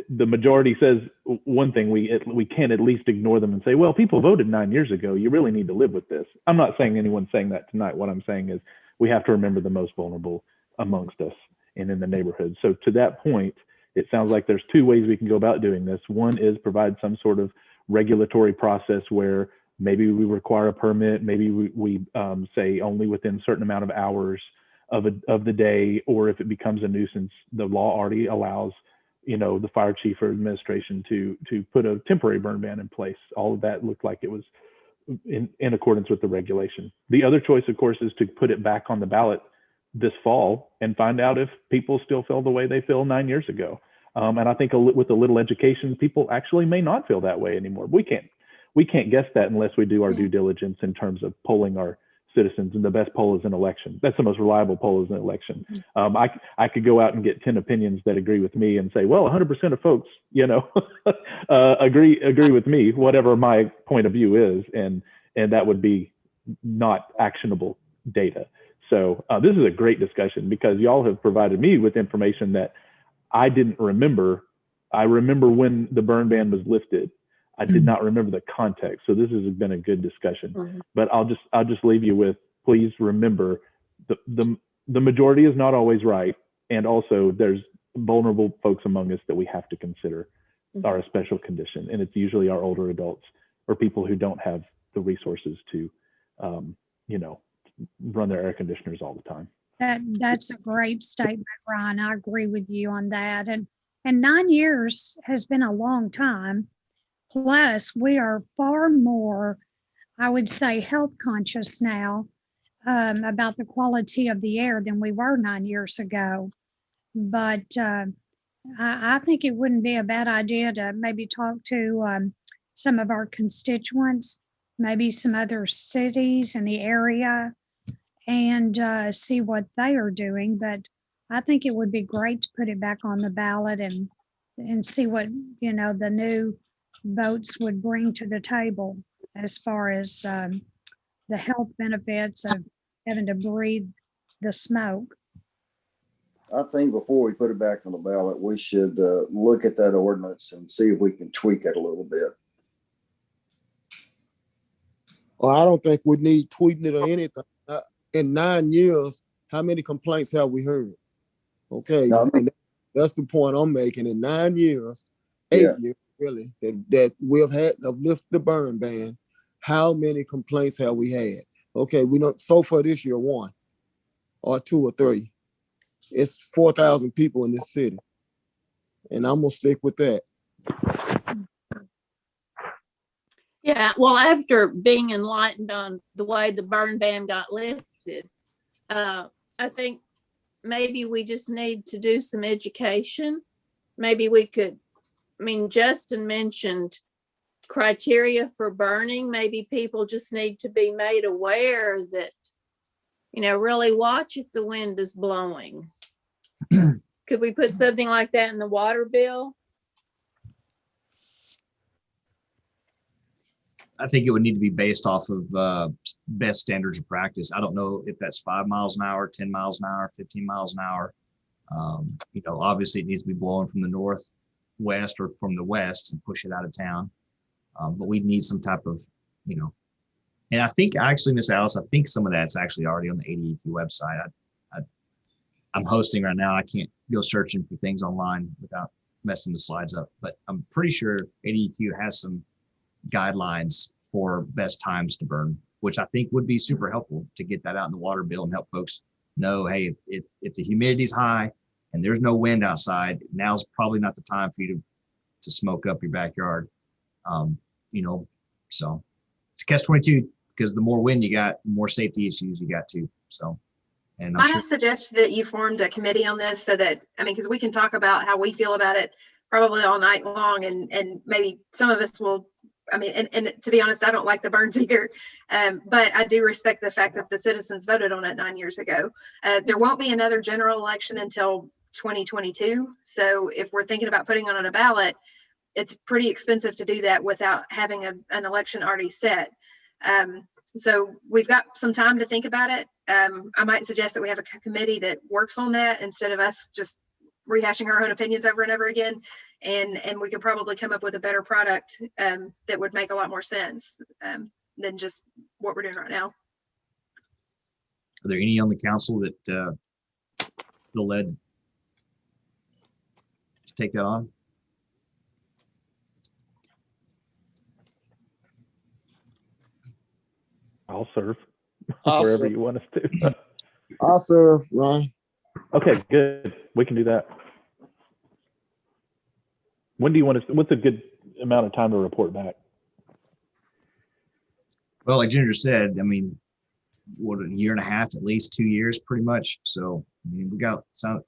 the majority says one thing, we can't at least ignore them and say, well, people voted 9 years ago. You really need to live with this. I'm not saying anyone's saying that tonight. What I'm saying is we have to remember the most vulnerable amongst us and in the neighborhood. So to that point, it sounds like there's 2 ways we can go about doing this. One is provide some sort of regulatory process where maybe we require a permit, maybe we say only within a certain amount of hours of the day, or if it becomes a nuisance, the law already allows the fire chief or administration to put a temporary burn ban in place. All of that looked like it was in accordance with the regulation. The other choice, of course, is to put it back on the ballot this fall and find out if people still feel the way they feel 9 years ago. And I think with a little education, people actually may not feel that way anymore. We can't guess that unless we do our due diligence in terms of polling our citizens, and the best poll is an election. That's the most reliable poll, is an election. I could go out and get 10 opinions that agree with me and say, well, 100% of folks, agree with me, whatever my point of view is, and that would be not actionable data. So this is a great discussion because y'all have provided me with information that I didn't remember. I remember when the burn ban was lifted. I did not remember the context. So this has been a good discussion. But I'll just leave you with, please remember the majority is not always right. And also there's vulnerable folks among us that we have to consider are a special condition. And it's usually our older adults or people who don't have the resources to, run their air conditioners all the time. That's a great statement, Ryan. I agree with you on that. And 9 years has been a long time. Plus, we are far more, I would say, health conscious now about the quality of the air than we were 9 years ago. But I think it wouldn't be a bad idea to maybe talk to some of our constituents, maybe some other cities in the area, and see what they are doing. But I think it would be great to put it back on the ballot and see what, the new votes would bring to the table as far as the health benefits of having to breathe the smoke. I think before we put it back on the ballot, we should look at that ordinance and see if we can tweak it a little bit. Well, I don't think we need tweeting it or anything. In 9 years, how many complaints have we heard? Okay. No, I mean, That's the point I'm making. In 9 years, 8 years really, that we've had of lift the burn ban, how many complaints have we had? Okay, we don't so far this year, 1 or 2 or 3. It's 4,000 people in this city. And I'm gonna stick with that. Yeah, well, after being enlightened on the way the burn ban got lifted, I think maybe we just need to do some education. Maybe we could, I mean, Justin mentioned criteria for burning. Maybe people just need to be made aware that, really watch if the wind is blowing. Could we put something like that in the water bill? I think it would need to be based off of best standards of practice. I don't know if that's 5 miles an hour, 10 miles an hour, 15 miles an hour. Obviously it needs to be blowing from the northwest or from the west and push it out of town. But we need some type of, and I think actually, Miss Alice, I think some of that's actually already on the ADEQ website. I'm hosting right now. I can't go searching for things online without messing the slides up, but I'm pretty sure ADEQ has some guidelines for best times to burn, which I think would be super helpful to get that out in the water bill and help folks know, hey, if the humidity's high and there's no wind outside, now's probably not the time for you to smoke up your backyard. So it's catch-22 because the more wind you got, the more safety issues you got too. So, and Might I suggest that you formed a committee on this so that, because we can talk about how we feel about it probably all night long, and maybe some of us will, and to be honest, I don't like the burns either, but I do respect the fact that the citizens voted on it 9 years ago. There won't be another general election until 2022. So if we're thinking about putting on a ballot, it's pretty expensive to do that without having an election already set. So we've got some time to think about it. I might suggest that we have a committee that works on that instead of us just rehashing our own opinions over and over again. And we could probably come up with a better product that would make a lot more sense than just what we're doing right now. Are there any on the council that feel led to take that on? I'll serve wherever you want us to. I'll serve, Ron. Okay, good. We can do that. When do you want us? What's a good amount of time to report back? Well, like Ginger said, what, a year and a half, at least 2 years, pretty much. So we got some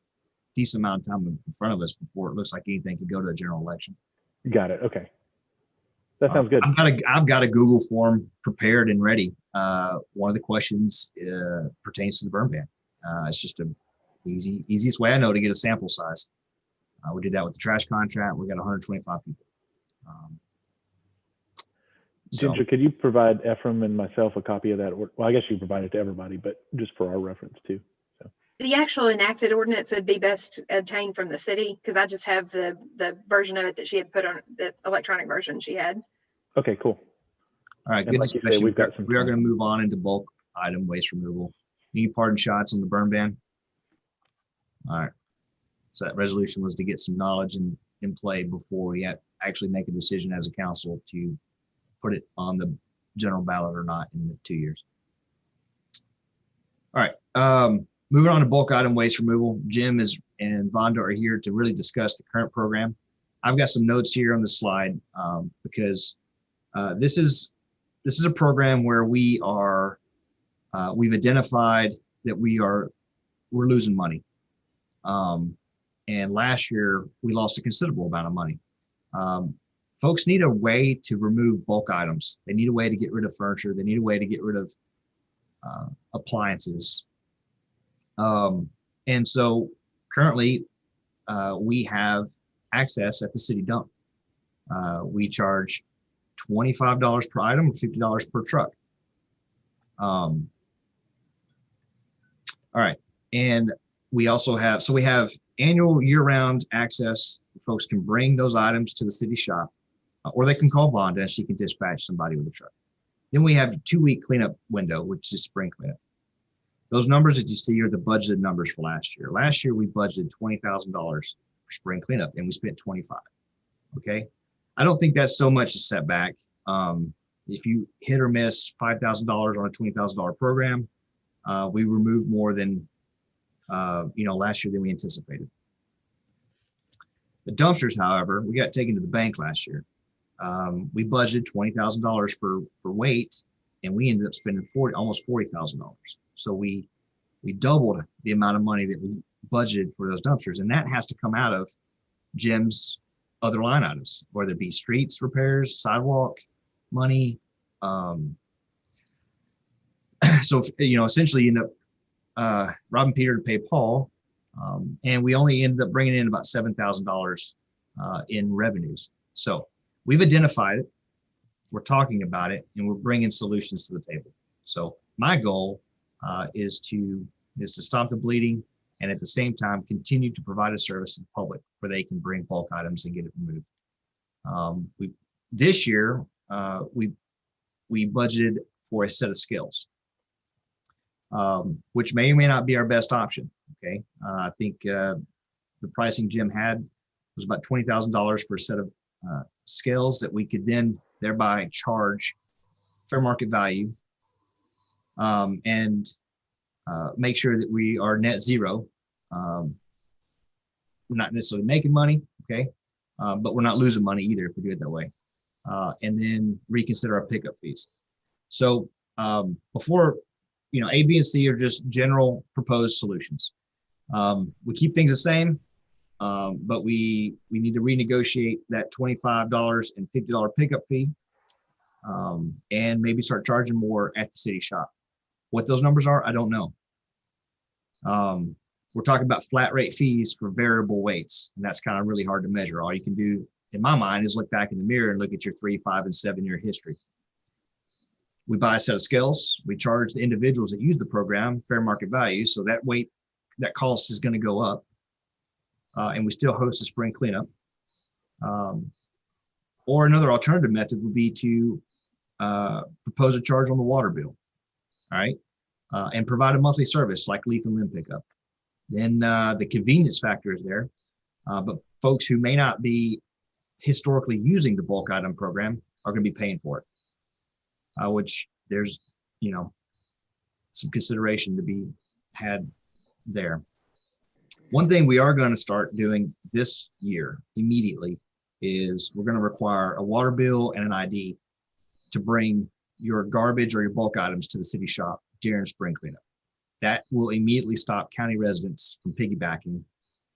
decent amount of time in front of us before it looks like anything could go to a general election. Got it. Okay. That sounds good. I've got a Google form prepared and ready. One of the questions pertains to the burn ban. It's just a easiest way I know to get a sample size. We did that with the trash contract. We got 125 people. Ginger, could you provide Ephraim and myself a copy of that? Well, I guess you provide it to everybody, but just for our reference too. So. The actual enacted ordinance would be best obtained from the city because I just have the version of it that she had put on, the electronic version she had. Okay, cool. All right, good discussion. Say, we've got some. We are going to move on into bulk item waste removal. Any pardon shots on the burn ban? All right. So that resolution was to get some knowledge in play before we actually make a decision as a council to put it on the general ballot or not in the 2 years. All right. Moving on to bulk item waste removal. Jim and Vonda are here to really discuss the current program. I've got some notes here on the slide because this is a program where we've identified that we're losing money. And last year we lost a considerable amount of money. Folks need a way to remove bulk items. They need a way to get rid of furniture. They need a way to get rid of appliances. And so currently we have access at the city dump. We charge $25 per item, $50 per truck. All right. And we also have, we have annual year-round access. Folks can bring those items to the city shop, or they can call Vonda and she can dispatch somebody with a truck. Then we have a 2-week cleanup window, which is spring cleanup. Those numbers that you see are the budgeted numbers for last year. Last year, we budgeted $20,000 for spring cleanup, and we spent 25. Okay, I don't think that's so much a setback. If you hit or miss $5,000 on a $20,000 program, we removed more than last year than we anticipated. The dumpsters, however, we got taken to the bank last year. We budgeted $20,000 for weight, and we ended up spending almost $40,000. So we doubled the amount of money that we budgeted for those dumpsters, and that has to come out of Jim's other line items, whether it be streets repairs, sidewalk money. So essentially, you end up robbing Peter to pay Paul, and we only ended up bringing in about $7,000 in revenues. So we've identified it, we're talking about it, and we're bringing solutions to the table. So my goal is to stop the bleeding, and at the same time continue to provide a service to the public where they can bring bulk items and get it removed. This year we budgeted for a set of scales, which may or may not be our best option. Okay, I think the pricing Jim had was about $20,000 for a set of scales that we could then thereby charge fair market value, and make sure that we are net zero. We're not necessarily making money, okay, but we're not losing money either if we do it that way. And then reconsider our pickup fees. So before, A, B, and C are just general proposed solutions. We keep things the same, but we need to renegotiate that $25 and $50 pickup fee, and maybe start charging more at the city shop. What those numbers are, I don't know. We're talking about flat rate fees for variable weights, and that's kind of really hard to measure. All you can do, in my mind, is look back in the mirror and look at your 3, 5, and 7-year history. We buy a set of scales. We charge the individuals that use the program fair market value, so that weight, that cost is going to go up, and we still host a spring cleanup. Or another alternative method would be to propose a charge on the water bill, all right, and provide a monthly service like leaf and limb pickup. Then the convenience factor is there, but folks who may not be historically using the bulk item program are going to be paying for it, which there's some consideration to be had there. One thing we are going to start doing this year immediately is we're going to require a water bill and an ID to bring your garbage or your bulk items to the city shop during spring cleanup. That will immediately stop county residents from piggybacking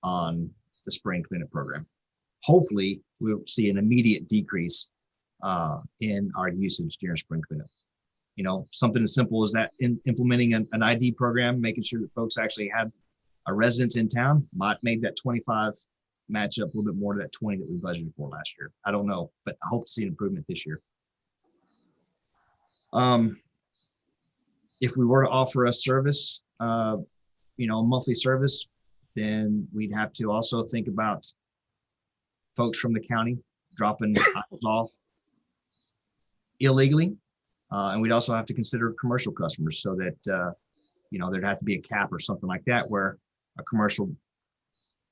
on the spring cleanup program. Hopefully, we'll see an immediate decrease in our usage during spring cleanup. Something as simple as that, in implementing an ID program, making sure that folks actually had a residence in town, might make that 25 match up a little bit more to that 20 that we budgeted for last year. I don't know, but I hope to see an improvement this year. If we were to offer a service, a monthly service, then we'd have to also think about folks from the county dropping items off illegally. And we'd also have to consider commercial customers, so that, there'd have to be a cap or something like that, where a commercial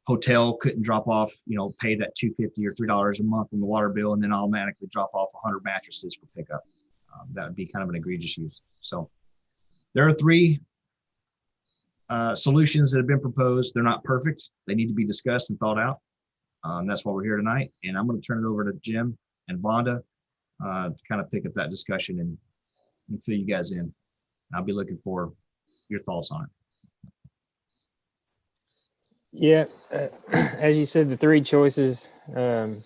hotel couldn't drop off, pay that $2.50 or $3 a month on the water bill and then automatically drop off 100 mattresses for pickup. That would be kind of an egregious use. So there are 3 solutions that have been proposed. They're not perfect. They need to be discussed and thought out. That's why we're here tonight. And I'm going to turn it over to Jim and Vonda to kind of pick up that discussion and fill you guys in. I'll be looking for your thoughts on it. Yeah, as you said, the 3 choices, the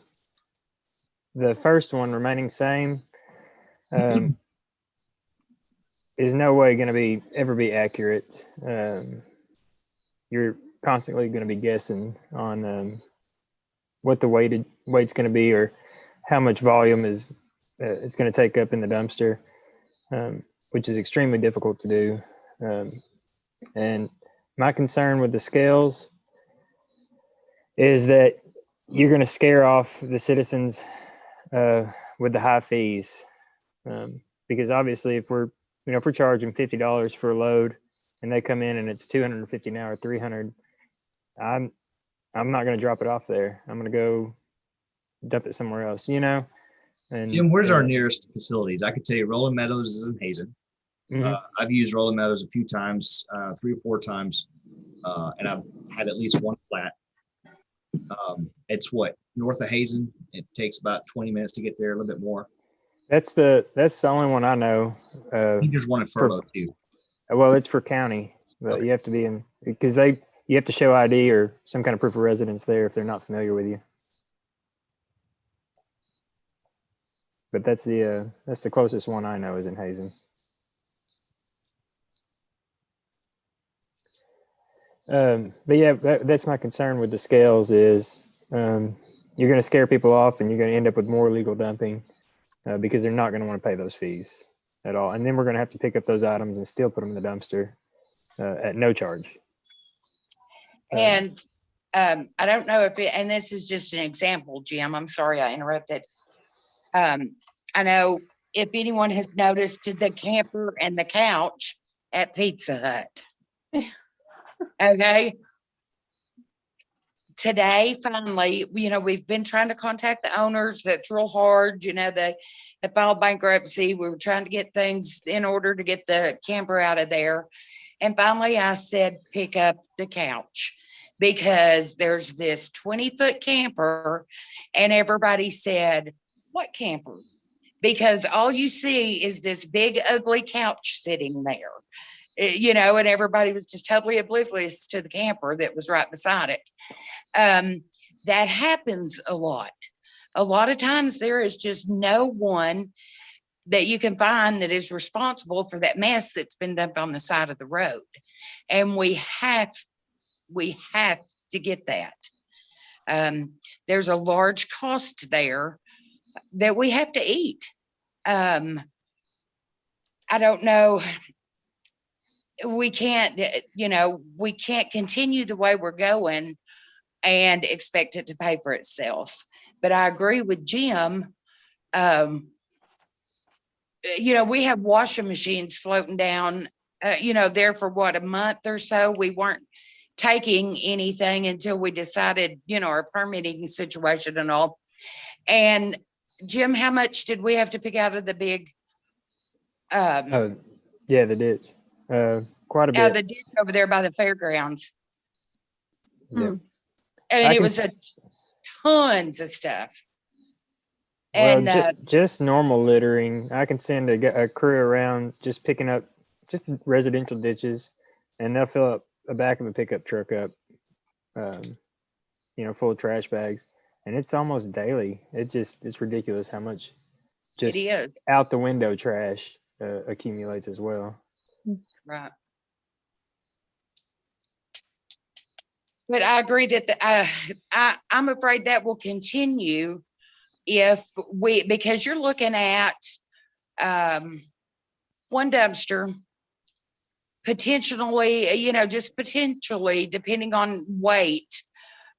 first one remaining same, is no way going to ever be accurate. You're constantly going to be guessing on what the weight's going to be, or how much volume it's going to take up in the dumpster, which is extremely difficult to do. And my concern with the scales is that you're going to scare off the citizens with the high fees, because obviously if we're charging $50 for a load and they come in and it's $250 now or $300, I'm I'm not going to drop it off there. I'm going to go dump it somewhere else, And Jim, where's our nearest facilities? I could tell you Rolling Meadows is in Hazen. Mhm. I've used Rolling Meadows a few times, 3 or 4 times, and I've had at least one flat. It's north of Hazen. It takes about 20 minutes to get there, a little bit more. That's the only one I know. I think there's one in Furlough too. Well, it's for county, but Okay. you have to be in because you have to show ID or some kind of proof of residence there if they're not familiar with you. But that's the closest one I know is in Hazen. But yeah, that's my concern with the scales is you're going to scare people off and you're going to end up with more illegal dumping because they're not going to want to pay those fees at all. And then we're going to have to pick up those items and still put them in the dumpster at no charge. And I don't know and this is just an example, Jim, I'm sorry I interrupted. I know if anyone has noticed the camper and the couch at Pizza Hut. Okay. Today, finally, we've been trying to contact the owners. That's real hard. They filed bankruptcy. We were trying to get things in order to get the camper out of there. And finally, I said, pick up the couch because there's this 20-foot camper. And everybody said, what camper? Because all you see is this big, ugly couch sitting there. And everybody was just totally oblivious to the camper that was right beside it. That happens a lot. A lot of times there is just no one that you can find that is responsible for that mess that's been dumped on the side of the road. And we have to get that. There's a large cost there that we have to eat. I don't know. We can't continue the way we're going and expect it to pay for itself. But I agree with Jim. We have washing machines floating down, there for a month or so. We weren't taking anything until we decided, our permitting situation and all. And Jim, how much did we have to pick out of the big? The ditch. Quite a bit. Out of the ditch over there by the fairgrounds. Yeah. And it was tons of stuff. And just normal littering. I can send a crew around just picking up just residential ditches, and they'll fill up the back of a pickup truck up, full of trash bags, and it's almost daily. It's ridiculous how much just out the window trash accumulates as well. Right. But I agree that I'm afraid that will continue because you're looking at one dumpster potentially, just potentially, depending on weight,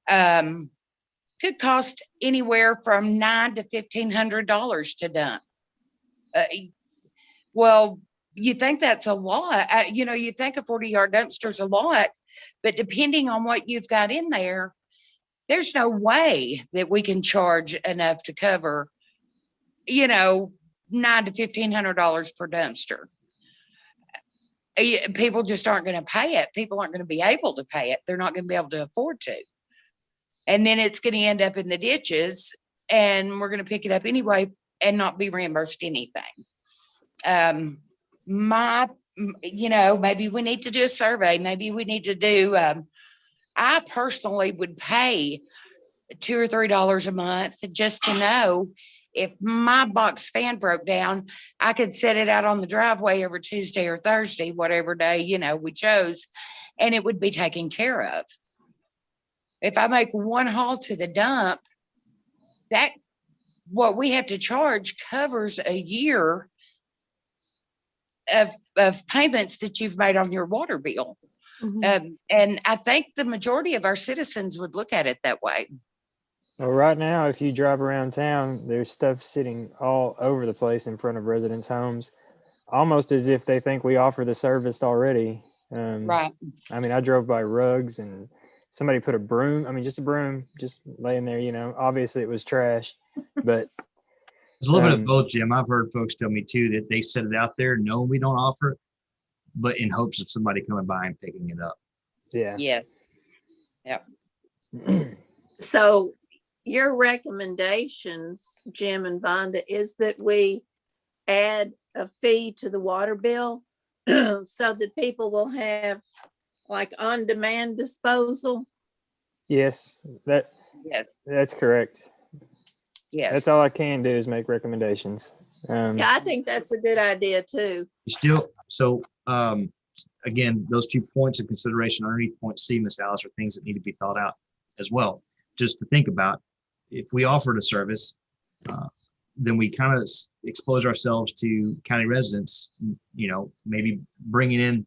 could cost anywhere from $900 to $1,500 to dump. Well, you think that's a lot. You think a 40-yard dumpster is a lot, but depending on what you've got in there, there's no way that we can charge enough to cover, $900 to $1,500 per dumpster. People just aren't going to pay it. People aren't going to be able to pay it. They're not going to be able to afford to. And then it's going to end up in the ditches, and we're going to pick it up anyway and not be reimbursed anything. Maybe we need to do a survey. Maybe we need to do, I personally would pay $2 or $3 a month just to know if my box fan broke down, I could set it out on the driveway every Tuesday or Thursday, whatever day, we chose, and it would be taken care of. If I make one haul to the dump, what we have to charge covers a year of payments that you've made on your water bill. Mm-hmm. And I think the majority of our citizens would look at it that way. Well, right now, if you drive around town, there's stuff sitting all over the place in front of residents' homes, almost as if they think we offer the service already. Right. I mean, I drove by rugs and somebody put a broom, I mean, just a broom, just laying there, obviously it was trash, but There's a little bit of both, Jim. I've heard folks tell me too that they set it out there knowing we don't offer it, but in hopes of somebody coming by and picking it up. Yeah. Yeah. Yep. So your recommendations, Jim and Vonda, is that we add a fee to the water bill so that people will have like on-demand disposal? Yes, Yes. that's correct. Yes. That's all I can do is make recommendations. Yeah, I think that's a good idea too. Again, those 2 points of consideration underneath point C, Miss Alice, are things that need to be thought out as well. Just to think about, if we offered a service, then we kind of expose ourselves to county residents, maybe bringing in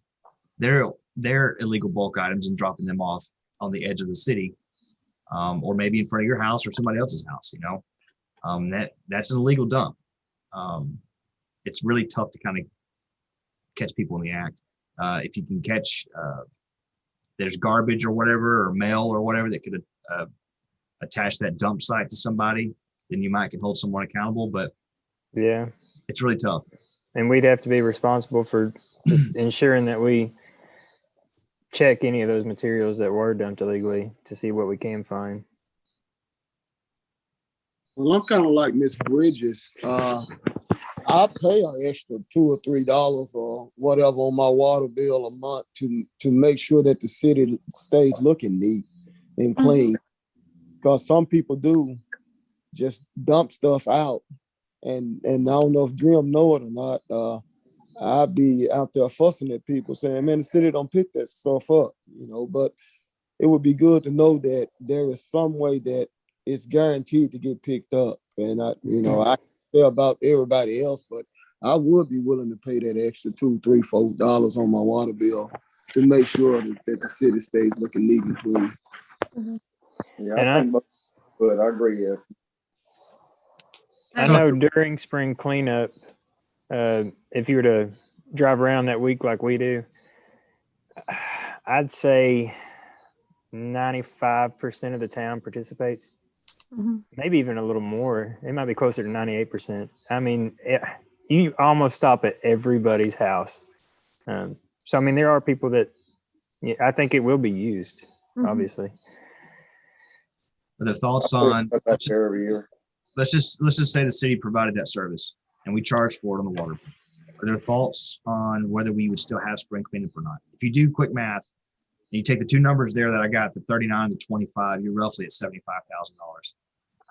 their illegal bulk items and dropping them off on the edge of the city, or maybe in front of your house or somebody else's house. That's an illegal dump. It's really tough to kind of catch people in the act. If you can catch, there's garbage or whatever, or mail or whatever that could attach that dump site to somebody, then you might can hold someone accountable. But yeah, it's really tough. And we'd have to be responsible for just ensuring that we check any of those materials that were dumped illegally to see what we can find. Well, I'm kind of like Miss Bridges. I pay an extra $2 or $3 or whatever on my water bill a month to make sure that the city stays looking neat and clean. Because some people do just dump stuff out, and I don't know if Dream know it or not. I'd be out there fussing at people saying, "Man, the city don't pick that stuff up," But it would be good to know that there is some way that it's guaranteed to get picked up. And I care about everybody else, but I would be willing to pay that extra $2, $3, $4 on my water bill to make sure that the city stays looking neat and clean. Yeah, I think but I agree. I know during spring cleanup, if you were to drive around that week like we do, I'd say 95% of the town participates. Maybe even a little more. It might be closer to 98%. I mean, you almost stop at everybody's house. So, I mean, there are people that I think it will be used, obviously. Are there thoughts on, let's just say the city provided that service and we charge for it on the water. Are there thoughts on whether we would still have spring cleanup or not? If you do quick math, and you take the 2 numbers there that I got, the 39 to 25, you're roughly at $75,000.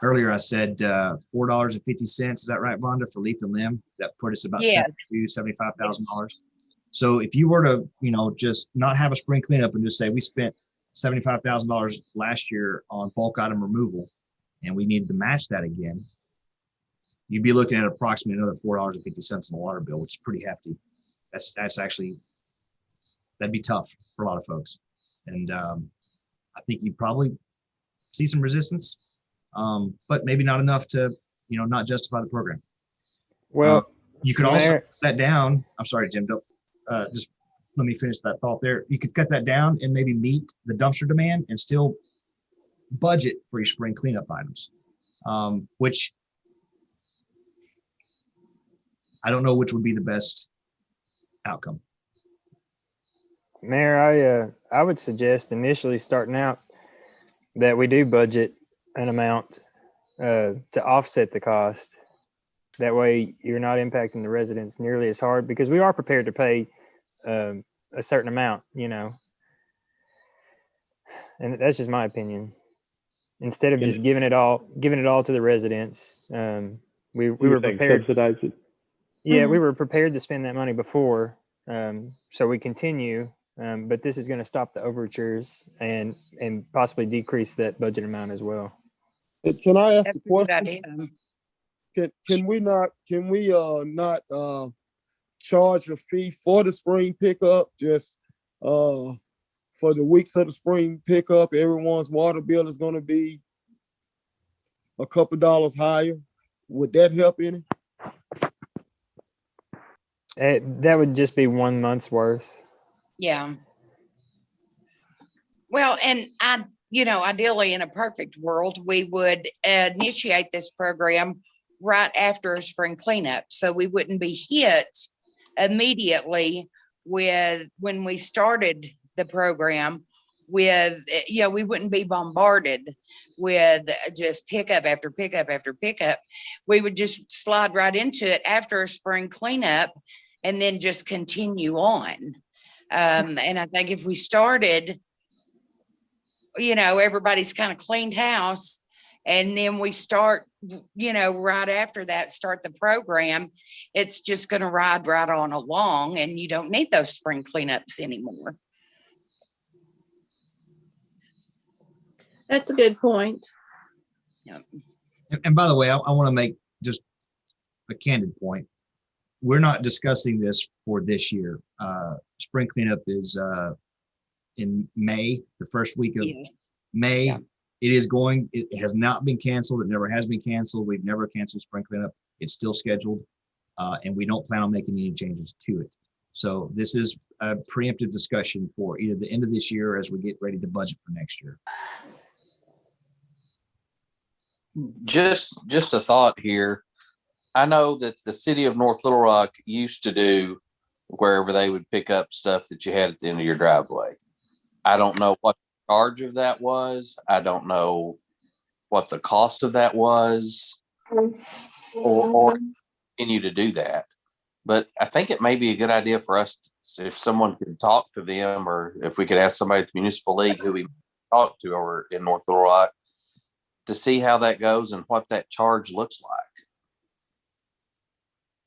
Earlier, I said $4.50. Is that right, Vonda, for leaf and limb? That put us about $75,000. So if you were to, just not have a spring cleanup and just say we spent $75,000 last year on bulk item removal, and we need to match that again, you'd be looking at approximately another $4.50 on the water bill, which is pretty hefty. That's actually, that'd be tough for a lot of folks. And I think you'd probably see some resistance, but maybe not enough to, not justify the program. Well, you could also cut that down. I'm sorry, Jim, don't just let me finish that thought there. You could cut that down and maybe meet the dumpster demand and still budget for your spring cleanup items, which I don't know which would be the best outcome. Mayor, I would suggest initially starting out that we do budget an amount to offset the cost. That way you're not impacting the residents nearly as hard, because we are prepared to pay a certain amount, and that's just my opinion. Instead of just giving it all to the residents, we were prepared. Subsidize it. Yeah, we were prepared to spend that money before, so we continue. But this is going to stop the overtures and possibly decrease that budget amount as well. Can I ask a question? Can we not charge a fee for the spring pickup, just for the weeks of the spring pickup? Everyone's water bill is going to be a couple dollars higher. Would that help any? That would just be 1 month's worth. Yeah. Well, and ideally in a perfect world, we would initiate this program right after a spring cleanup. So we wouldn't be hit immediately with when we started the program with, we wouldn't be bombarded with just pickup after pickup after pickup. We would just slide right into it after a spring cleanup and then just continue on. And I think if we started, everybody's kind of cleaned house, and then we start, right after that, start the program, it's just going to ride right on along, and you don't need those spring cleanups anymore. That's a good point. Yep. And by the way, I want to make just a candid point. We're not discussing this for this year. Spring cleanup is in May, the first week of May. Yeah. It has not been canceled. It never has been canceled. We've never canceled spring cleanup. It's still scheduled, and we don't plan on making any changes to it. So this is a preemptive discussion for either the end of this year or as we get ready to budget for next year. Just a thought here. I know that the city of North Little Rock used to do wherever they would pick up stuff that you had at the end of your driveway. I don't know what the charge of that was. I don't know what the cost of that was, or continue to do that. But I think it may be a good idea for us if someone could talk to them, or if we could ask somebody at the municipal league who we talk to over in North Little Rock to see how that goes and what that charge looks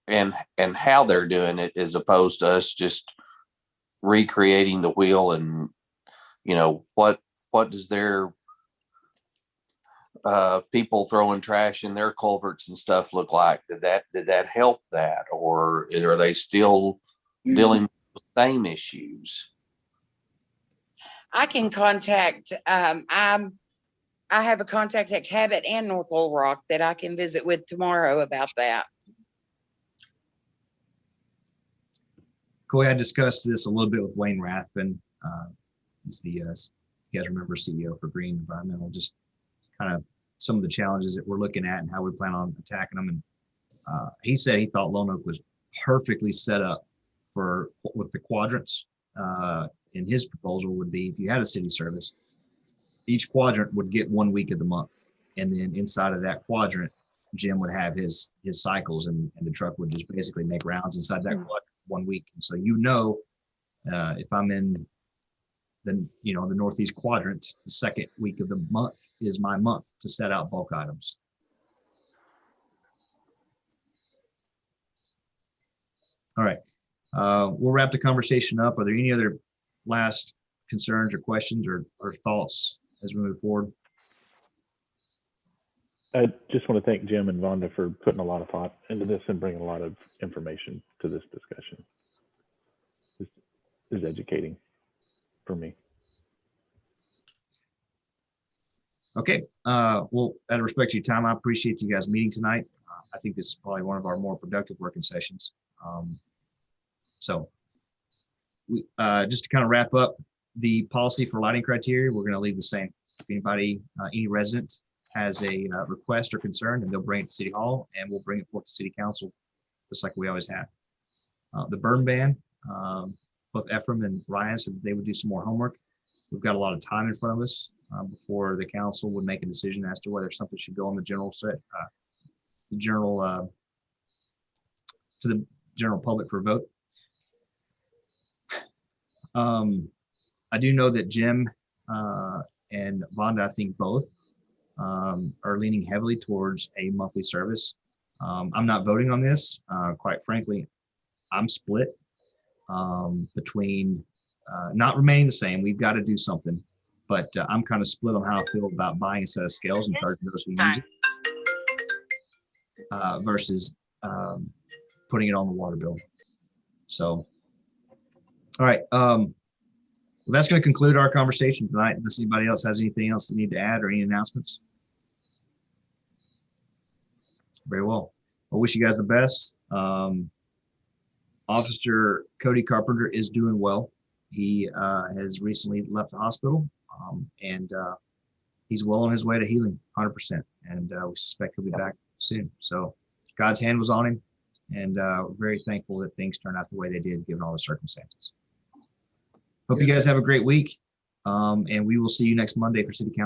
like, and how they're doing it, as opposed to us just recreating the wheel. And what does their people throwing trash in their culverts and stuff look like? Did that help that, or are they still dealing with the same issues? I can contact. I have a contact at Cabot and North Little Rock that I can visit with tomorrow about that. Coy, I discussed this a little bit with Wayne Rathbun. He's the, you guys remember, CEO for Green Environmental, just kind of some of the challenges that we're looking at and how we plan on attacking them. And he said he thought Lone Oak was perfectly set up with the quadrants. And his proposal would be, if you had a city service, each quadrant would get 1 week of the month. And then inside of that quadrant, Jim would have his cycles, and the truck would just basically make rounds inside that quadrant 1 week. And so, if I'm in the northeast quadrant, the second week of the month is my month to set out bulk items. All right, we'll wrap the conversation up. Are there any other last concerns or questions or thoughts as we move forward? I just want to thank Jim and Vonda for putting a lot of thought into this and bringing a lot of information to this discussion. This is educating for me. Okay. Well, out of respect to your time, I appreciate you guys meeting tonight. I think this is probably one of our more productive working sessions. So we, just to kind of wrap up, the policy for lighting criteria, we're going to leave the same. If anybody, any resident has a request or concern, then they'll bring it to City Hall, and we'll bring it forth to City Council, just like we always have. The burn ban, both Ephraim and Ryan said that they would do some more homework. We've got a lot of time in front of us before the council would make a decision as to whether something should go on the general to the general public for a vote. I do know that Jim and Vonda, I think both, are leaning heavily towards a monthly service. I'm not voting on this. Quite frankly, I'm split between not remaining the same. We've got to do something, but I'm kind of split on how I feel about buying a set of scales and charging those who use it versus putting it on the water bill. So, all right. Well, that's going to conclude our conversation tonight. Unless anybody else has anything else they need to add or any announcements. Very well. I wish you guys the best. Officer Cody Carpenter is doing well. He has recently left the hospital. And he's well on his way to healing 100%. And we suspect he'll be back soon. So God's hand was on him, and we're very thankful that things turned out the way they did, given all the circumstances. Hope you guys have a great week. And we will see you next Monday for City Council.